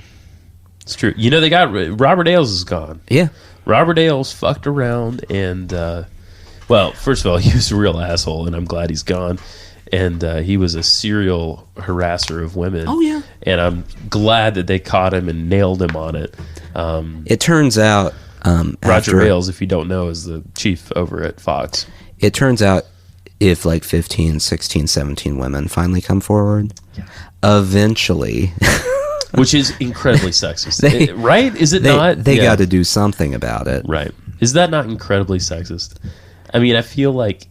It's true. They got Robert Ailes is gone. Yeah. Robert Ailes fucked around and, well, first of all, he was a real asshole, and I'm glad he's gone. And he was a serial harasser of women. Oh, yeah. And I'm glad that they caught him and nailed him on it. It turns out Roger Ailes, if you don't know, is the chief over at Fox. It turns out if like 15, 16, 17 women finally come forward, eventually... Which is incredibly sixist. Right? Is it not? They got to do something about it. Right. Is that not incredibly sexist? I mean, I feel like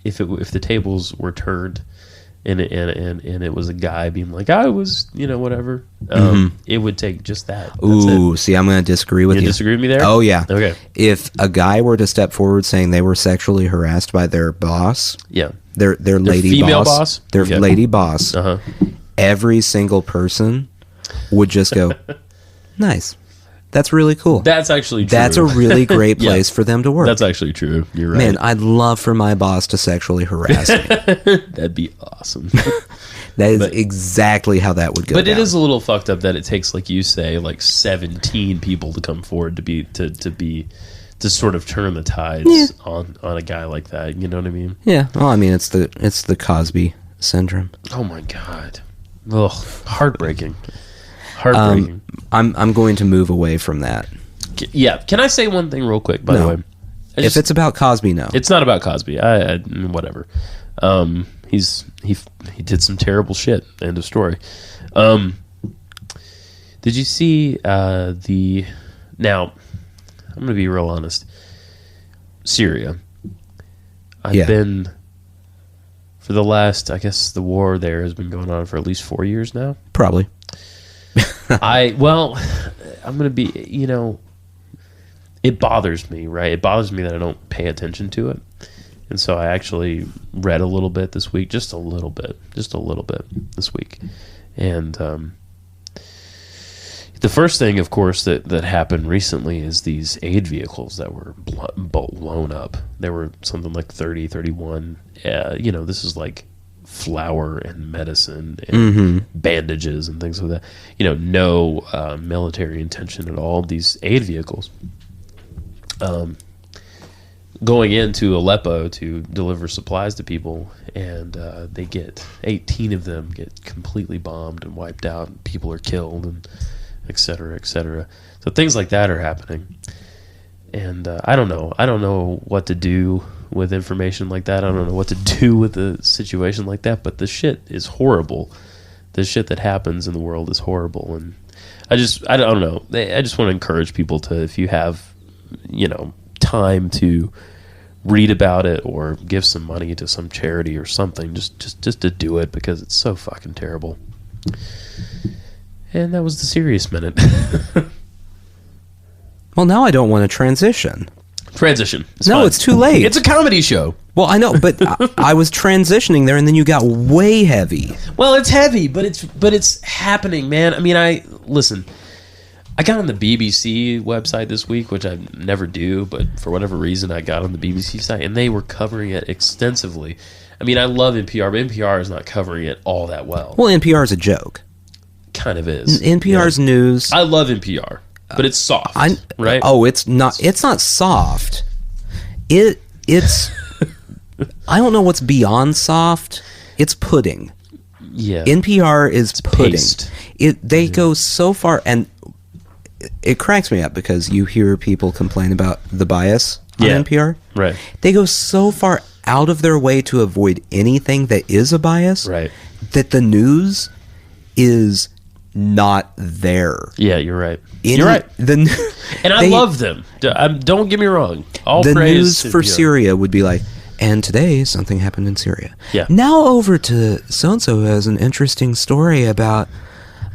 if the tables were turned and it was a guy being like, I was, whatever, it would take just that. Ooh, see, I'm going to disagree with you. You disagree with me there? Oh, yeah. Okay. If a guy were to step forward saying they were sexually harassed by their boss, their lady female boss, their lady boss, every single person would just go, nice. That's really cool. That's actually true. That's a really great place for them to work. That's actually true. You're right. Man, I'd love for my boss to sexually harass me. That'd be awesome. That is exactly how that would go But down. it is a little fucked up that it takes, like you say, like 17 people to come forward to sort of turn the tides on a guy like that. You know what I mean? Yeah. Well, I mean, it's the Cosby syndrome. Oh my God. Ugh. Heartbreaking. Heartbreaking. I'm going to move away from that. Yeah. Can I say one thing real quick, by the way? If it's about Cosby, no. It's not about Cosby. I whatever. He did some terrible shit. End of story. Did you see now, I'm going to be real honest. Syria. I've been... For the last, I guess the war there has been going on for at least 4 years now. Probably. I'm going to be, it bothers me, right? It bothers me that I don't pay attention to it. And so I actually read a little bit this week, just a little bit this week. And the first thing, of course, that happened recently is these aid vehicles that were blown up. There were something like 30, 31. This is like flour and medicine and bandages and things like that. No military intention at all. These aid vehicles going into Aleppo to deliver supplies to people, and 18 of them get completely bombed and wiped out, and people are killed, and et cetera, et cetera. So things like that are happening. And I don't know what to do with information like that. I don't know what to do with a situation like that, but the shit is horrible. The shit that happens in the world is horrible. And I don't know. I just want to encourage people to, if you have, time to read about it or give some money to some charity or something, just to do it, because it's so fucking terrible. And that was the serious minute. Well, now I don't want to transition. It's no, fine. it's too late. It's a comedy show. Well, I know, but I was transitioning there, and then you got way heavy. Well, it's heavy, but it's happening, man. I mean, I got on the BBC website this week, which I never do, but for whatever reason, I got on the BBC site, and they were covering it extensively. I mean, I love NPR, but NPR is not covering it all that well. Well, NPR is a joke. Kind of is. NPR's news. I love NPR, but it's soft, right? Oh, it's not. It's not soft. It's. I don't know what's beyond soft. It's pudding. Yeah. NPR is pudding. Paste. They go so far, and it cracks me up because you hear people complain about the bias on NPR. Right. They go so far out of their way to avoid anything that is a bias. Right. That the news is not there. Yeah, you're right. You're right. And I love them. Don't get me wrong. All the praise news for Syria would be like, and today something happened in Syria. Yeah. Now over to so-and-so has an interesting story about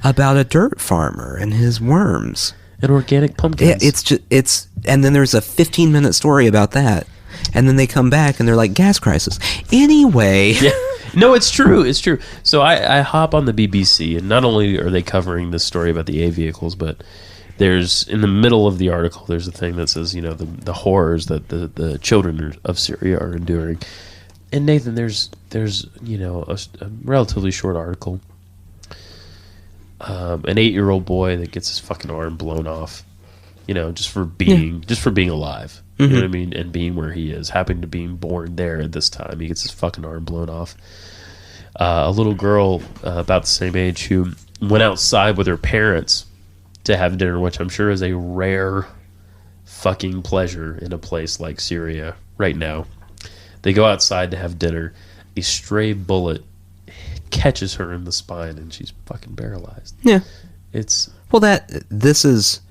a dirt farmer and his worms. And organic pumpkins. Yeah, it's and then there's a 15-minute story about that. And then they come back and they're like, gas crisis. Anyway. Yeah. No, it's true. It's true. So I hop on the BBC, and not only are they covering this story about the A vehicles, but there's, in the middle of the article, there's a thing that says, the horrors that the children of Syria are enduring. And Nathan, there's a relatively short article. An 8-year-old boy that gets his fucking arm blown off, just for being alive. You know what I mean? And being where he is, happening to being born there at this time. He gets his fucking arm blown off. A little girl about the same age who went outside with her parents to have dinner, which I'm sure is a rare fucking pleasure in a place like Syria right now. They go outside to have dinner. A stray bullet catches her in the spine, and she's fucking paralyzed. Yeah. It's this is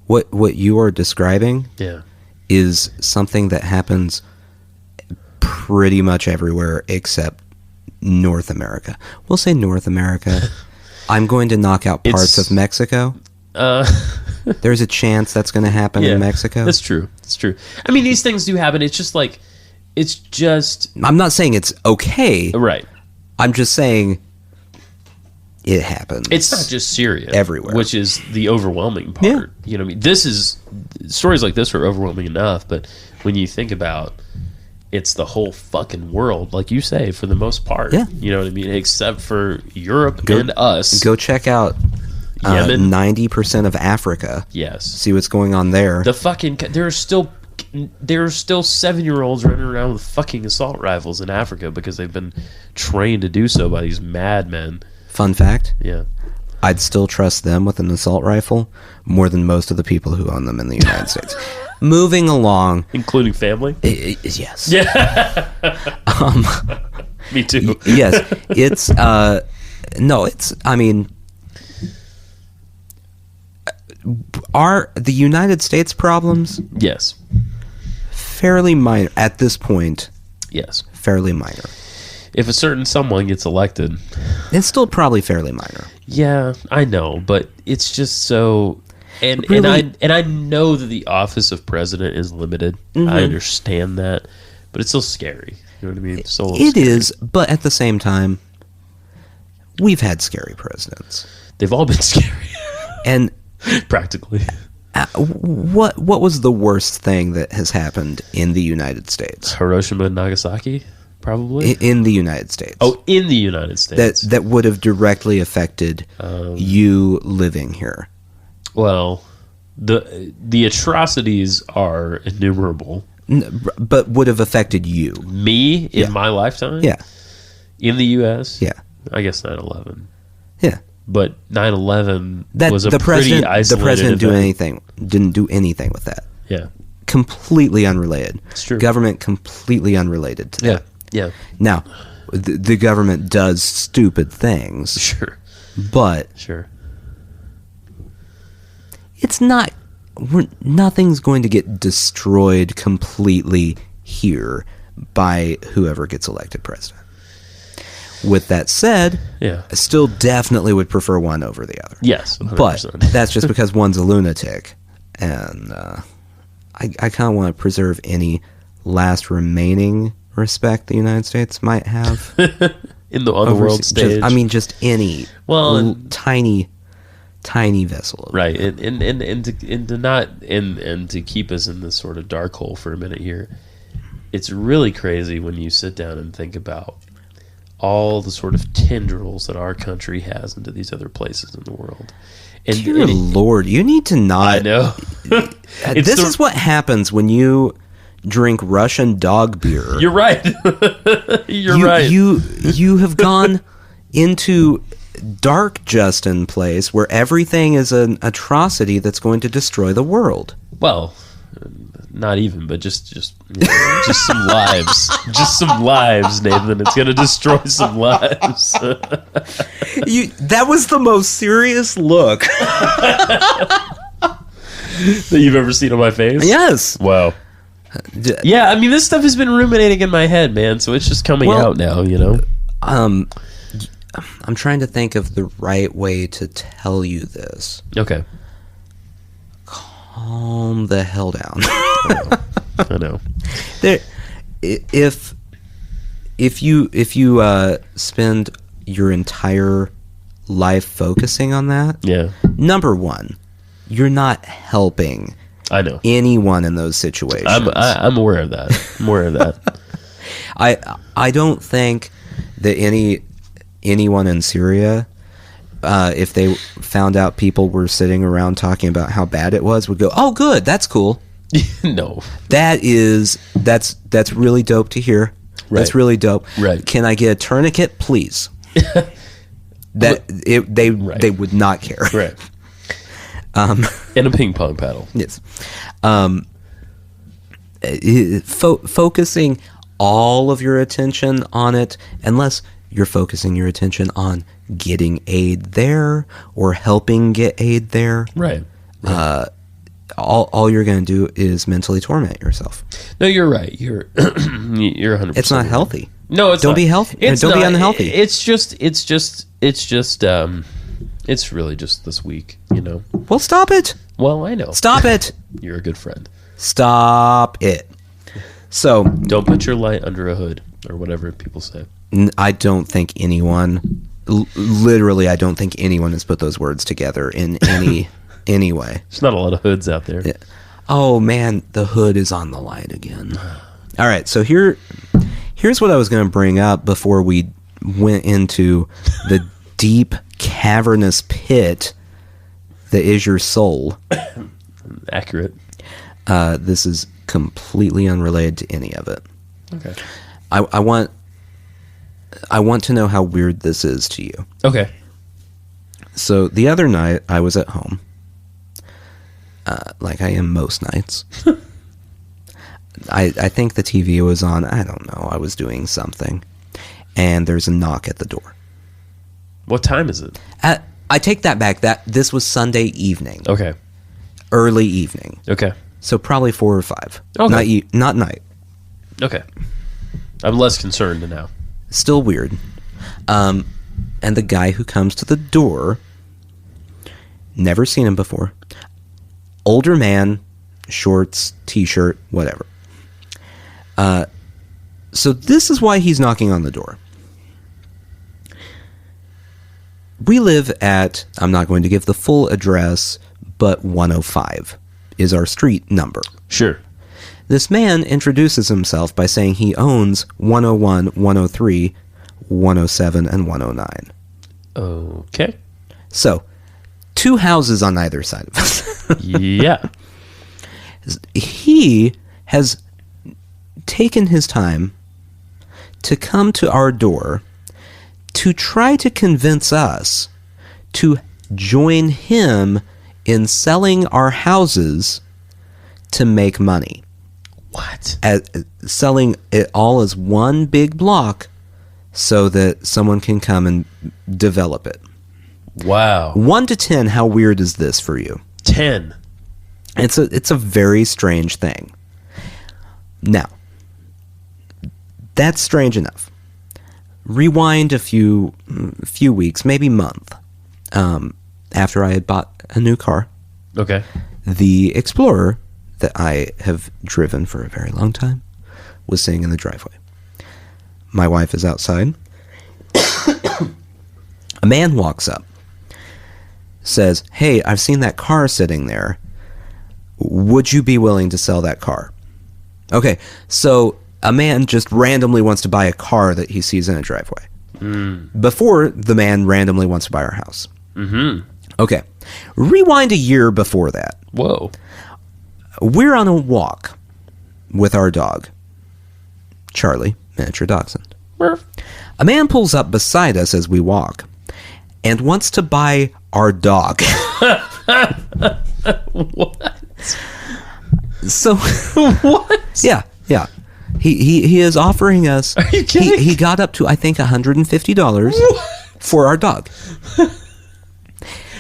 what you are describing. Yeah. Is something that happens pretty much everywhere except North America. We'll say North America. I'm going to knock out parts of Mexico. There's a chance that's going to happen in Mexico. That's true. That's true. I mean, these things do happen. It's just like, I'm not saying it's okay. Right. I'm just saying it happens. It's not just Syria. Everywhere. Which is the overwhelming part. Yeah. You know what I mean? Stories like this are overwhelming enough, but when you think about it's the whole fucking world, like you say, for the most part. Yeah. You know what I mean? Except for Europe and us. Go check out Yemen. 90% of Africa. Yes. See what's going on there. There are still 7-year-olds running around with fucking assault rifles in Africa because they've been trained to do so by these madmen. Fun fact. Yeah. I'd still trust them with an assault rifle more than most of the people who own them in the United States. Moving along. Including family? Yes. Yeah. Me too. Yes. It's, I mean, are the United States problems? Yes. Fairly minor. At this point. Yes. Fairly minor. If a certain someone gets elected. It's still probably fairly minor. Yeah, I know, but it's just so... And really? and I know that the office of president is limited. Mm-hmm. I understand that, but it's still scary. You know what I mean? It's still it scary. is, but at the same time, we've had scary presidents. They've all been scary, and practically. What was the worst thing that has happened in the United States? Hiroshima and Nagasaki, probably. In the United States. Oh, in the United States. That would have directly affected you living here. Well, the atrocities are innumerable. But would have affected you. Me in my lifetime? Yeah. In the U.S.? Yeah. I guess 9/11. Yeah. But 9/11 was a the pretty president, isolated the president event. didn't do anything with that. Yeah. Completely unrelated. It's true. Government completely unrelated to that. Yeah. Now, the government does stupid things. Sure. But Sure. it's not... nothing's going to get destroyed completely here by whoever gets elected president. With that said, Yeah. I still definitely would prefer one over the other. Yes. 100%. But that's just because one's a lunatic. And I kind of want to preserve any last remaining respect the United States might have. on the world stage. Just any tiny vessel. Right. And to keep us in this sort of dark hole for a minute here, it's really crazy when you sit down and think about all the sort of tendrils that our country has into these other places in the world. And, Dear Lord, you need to not... I know. This is what happens when you drink Russian dog beer. You're right. Right. You have gone into dark Justin place where everything is an atrocity that's going to destroy the world. Well, not even, but just some lives. Just some lives, Nathan. It's going to destroy some lives. That was the most serious look that you've ever seen on my face? Yes. Wow. Yeah, I mean, this stuff has been ruminating in my head, man, so it's just coming out now, you know? I'm trying to think of the right way to tell you this. Okay. Calm the hell down. I know. If you spend your entire life focusing on that, Yeah. number one, you're not helping I know. anyone in those situations. I'm aware of that. I'm aware of that. I don't think that anyone in Syria, if they found out people were sitting around talking about how bad it was, would go, "Oh, good, that's cool." No. That's really dope to hear. Right. That's really dope. Right. Can I get a tourniquet, please? They would not care. Right. And a ping pong paddle. Yes. Focusing all of your attention on it, unless you're focusing your attention on getting aid there or helping get aid there. Right. All you're going to do is mentally torment yourself. No, you're right. You're 100%. It's not right. healthy. No, it's don't not. be healthy. It's don't not. be unhealthy. It's really just this week, you know. Well, stop it. Well, I know. Stop it. You're a good friend. Stop it. So Don't put your light under a hood or whatever people say. I don't think anyone, literally, I don't think anyone has put those words together in any way. There's not a lot of hoods out there. Yeah. Oh man, the hood is on the line again. All right, so here's what I was going to bring up before we went into the deep cavernous pit that is your soul. Accurate. This is completely unrelated to any of it. Okay. I want to know how weird this is to you. Okay. So the other night I was at home, like I am most nights. I think the TV was on. I don't know. I was doing something, and there's a knock at the door. What time is it? I take that back. This was Sunday evening, Okay. early evening. Okay. So probably 4 or 5. Okay. Not night. Okay. I'm less concerned now. Still weird. And the guy who comes to the door, never seen him before. Older man, shorts, t-shirt, whatever. So this is why he's knocking on the door. We live at, I'm not going to give the full address, but 105 is our street number. Sure. This man introduces himself by saying he owns 101, 103, 107, and 109. Okay. So, 2 houses on either side of us. Yeah. He has taken his time to come to our door to try to convince us to join him in selling our houses to make money. What? Selling it all as one big block so that someone can come and develop it. Wow. 1 to 10, how weird is this for you? 10. It's a very strange thing. Now, that's strange enough. Rewind a few weeks, maybe month, after I had bought a new car. Okay. The Explorer that I have driven for a very long time was sitting in the driveway. My wife is outside. A man walks up, says, "Hey, I've seen that car sitting there. Would you be willing to sell that car?" Okay, so a man just randomly wants to buy a car that he sees in a driveway. Before, the man randomly wants to buy our house. Mm-hmm. Okay, rewind a year before that. Whoa. We're on a walk with our dog, Charlie, miniature dachshund. A man pulls up beside us as we walk and wants to buy our dog. What? So, What? yeah. He is offering us. Are you kidding? He got up to, I think, $150 for our dog.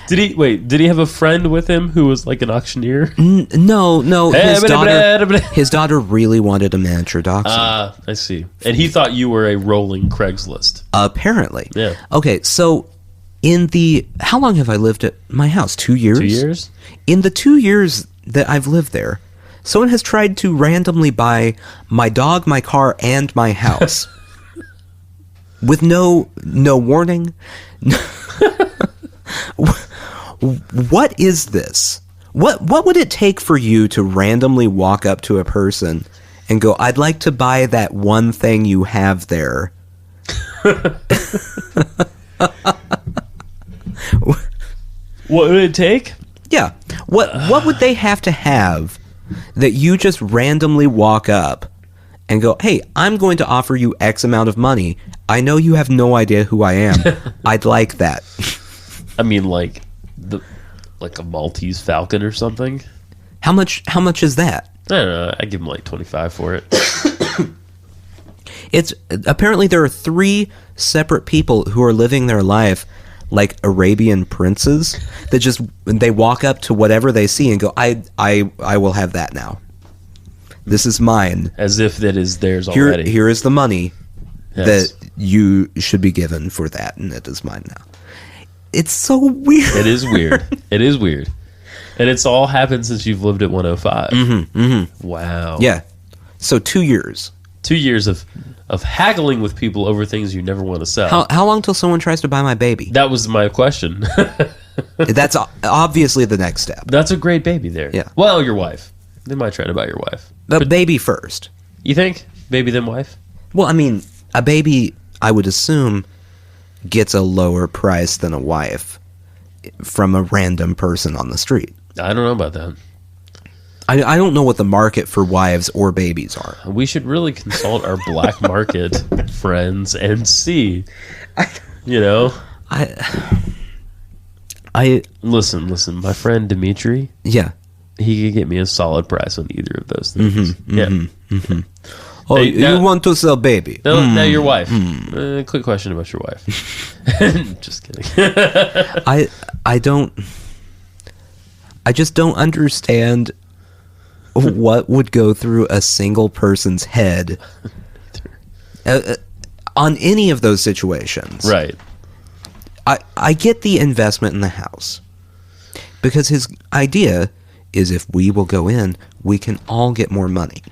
Did he have a friend with him who was like an auctioneer? No. His daughter really wanted a miniature dachshund. I see. And he thought you were a rolling Craigslist. Apparently. Yeah. Okay, so how long have I lived at my house? 2 years? 2 years? In the 2 years that I've lived there, someone has tried to randomly buy my dog, my car, and my house. With no warning. What is this? What would it take for you to randomly walk up to a person and go, "I'd like to buy that one thing you have there"? What would it take? Yeah. What would they have to have that you just randomly walk up and go, "Hey, I'm going to offer you X amount of money. I know you have no idea who I am. I'd like that." I mean, like like a Maltese Falcon or something. How much is that? I don't know. I give him like 25 for it. It's apparently there are 3 separate people who are living their life like Arabian princes that just they walk up to whatever they see and go, I will have that now. This is mine. As if that is theirs already. Here is the money Yes. that you should be given for that, and it is mine now. It's so weird. It is weird. It is weird. And it's all happened since you've lived at 105. Wow. Yeah. So 2 years. 2 years of haggling with people over things you never want to sell. How long till someone tries to buy my baby? That was my question. That's obviously the next step. That's a great baby there. Yeah. Well, your wife. They might try to buy your wife. But baby first. You think? Baby then wife? Well, I mean, a baby, I would assume, gets a lower price than a wife from a random person on the street. I don't know about that. I don't know what the market for wives or babies are. We should really consult our black market friends and see. You know? I Listen. My friend Dimitri, yeah. he could get me a solid price on either of those things. Oh, Hey, you now- want to sell baby? Now your wife. Quick question about your wife. Just kidding. I just don't understand what would go through a single person's head on any of those situations. Right. I get the investment in the house because his idea is if we will go in, we can all get more money.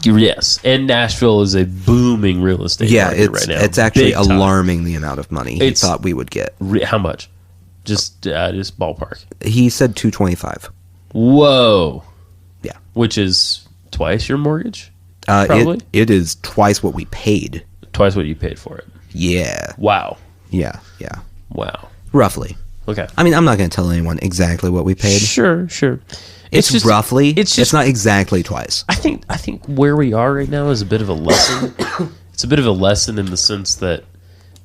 Yes, and Nashville is a booming real estate market right now. It's actually Big time. alarming the amount of money he thought we would get. How much? Just ballpark. He said 225. Whoa. Yeah. Which is twice your mortgage? Probably? It is twice what we paid. Twice what you paid for it. Yeah. Wow. Yeah. Wow. Roughly. Okay. I mean, I'm not going to tell anyone exactly what we paid. Sure. It's just, roughly. It's It's not exactly twice. I think where we are right now is a bit of a lesson. It's a bit of a lesson in the sense that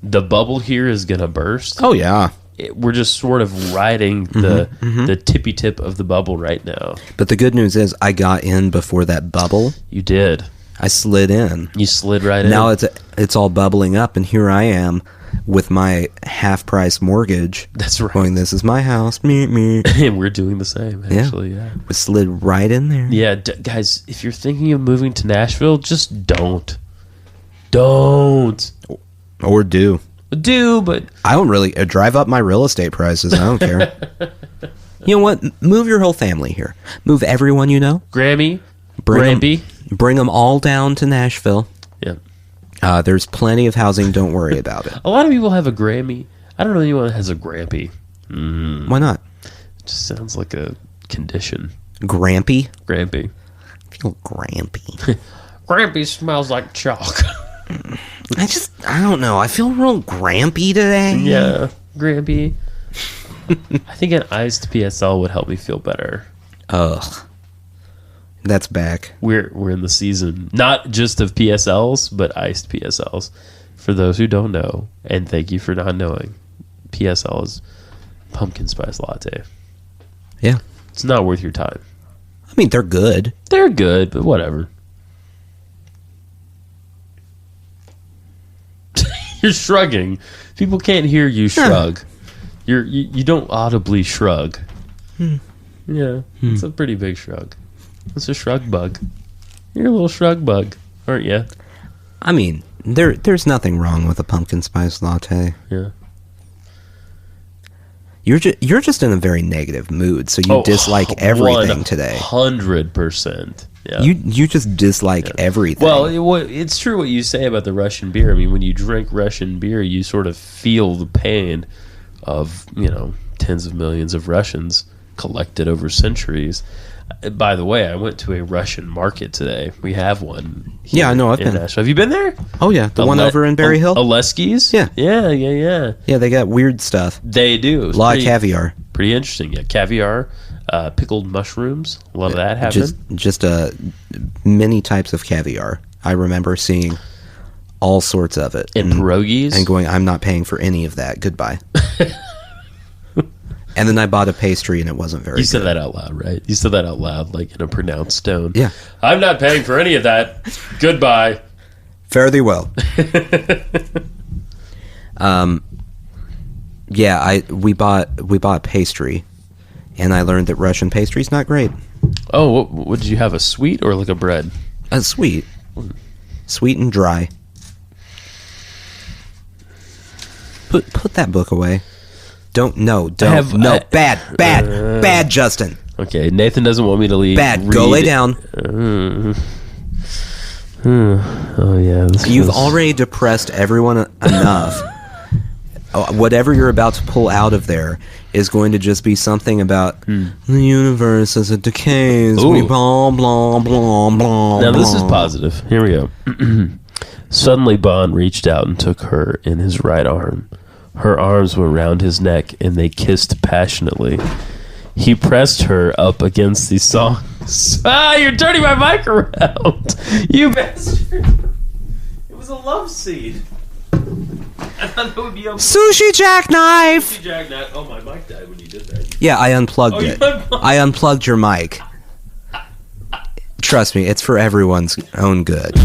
the bubble here is going to burst. Oh, yeah. We're just sort of riding the tippy tip of the bubble right now. But the good news is I got in before that bubble. You did. I slid in. You slid right in. Now it's all bubbling up, and here I am with my half-price mortgage. That's right. Going, this is my house. Me. And we're doing the same, actually. Yeah. We slid right in there. Yeah, guys, if you're thinking of moving to Nashville, just don't. Don't. Or do. Do, but I don't really drive up my real estate prices. I don't care. You know what? Move your whole family here. Move everyone you know. Grammy, Bring Grampy. Bring them all down to Nashville. Yeah. There's plenty of housing. Don't worry about it. A lot of people have a Grammy. I don't know anyone that has a Grampy. Why not? It just sounds like a condition. Grampy? Grampy. I feel grampy. Grampy smells like chalk. I don't know. I feel real grampy today. Yeah, Grampy. I think an iced PSL would help me feel better. Ugh. That's back. We're in the season, not just of PSLs, but iced PSLs. For those who don't know, and thank you for not knowing, PSL is pumpkin spice latte. Yeah. It's not worth your time. I mean, they're good. They're good, but whatever. You're shrugging. People can't hear you shrug. You don't audibly shrug. Yeah, it's a pretty big shrug. It's a shrug bug. You're a little shrug bug, aren't you? I mean, there's nothing wrong with a pumpkin spice latte. Yeah. You're just in a very negative mood, so you dislike everything today. 100%. Yeah. You just dislike everything. Well, it's true what you say about the Russian beer. I mean, when you drink Russian beer, you sort of feel the pain of, tens of millions of Russians collected over centuries. By the way, I went to a Russian market today. We have one. Yeah, I know. I've been. Nashville. Have you been there? Oh, yeah. The one over in Berry Hill? Oleski's? Yeah. Yeah. Yeah, they got weird stuff. They do. A lot of caviar. Pretty interesting. Yeah, caviar, pickled mushrooms. A lot of that happened. Just many types of caviar. I remember seeing all sorts of it. And pierogies. And going, I'm not paying for any of that. Goodbye. And then I bought a pastry, and it wasn't very You said good. that out loud, right? You said that out loud, like in a pronounced tone. Yeah. I'm not paying for any of that. Goodbye. Fare thee well. Yeah, we bought pastry, and I learned that Russian pastry's not great. Oh, what did you have? A sweet or like a bread? Sweet and dry. Put that book away. Bad, Justin. Okay, Nathan doesn't want me to leave. Bad. Go lay down. Oh yeah. You've already depressed everyone enough. Whatever you're about to pull out of there is going to just be something about the universe as it decays. Ooh. We blah blah blah blah. Now this is positive. Here we go. Suddenly, Bond reached out and took her in his right arm. Her arms were round his neck, and they kissed passionately. He pressed her up against the songs. You're turning my mic around, you bastard! It was a love scene. I thought that would be okay. Sushi jackknife. Oh, my mic died when you did that. Yeah, I unplugged it. I unplugged your mic. Trust me, it's for everyone's own good.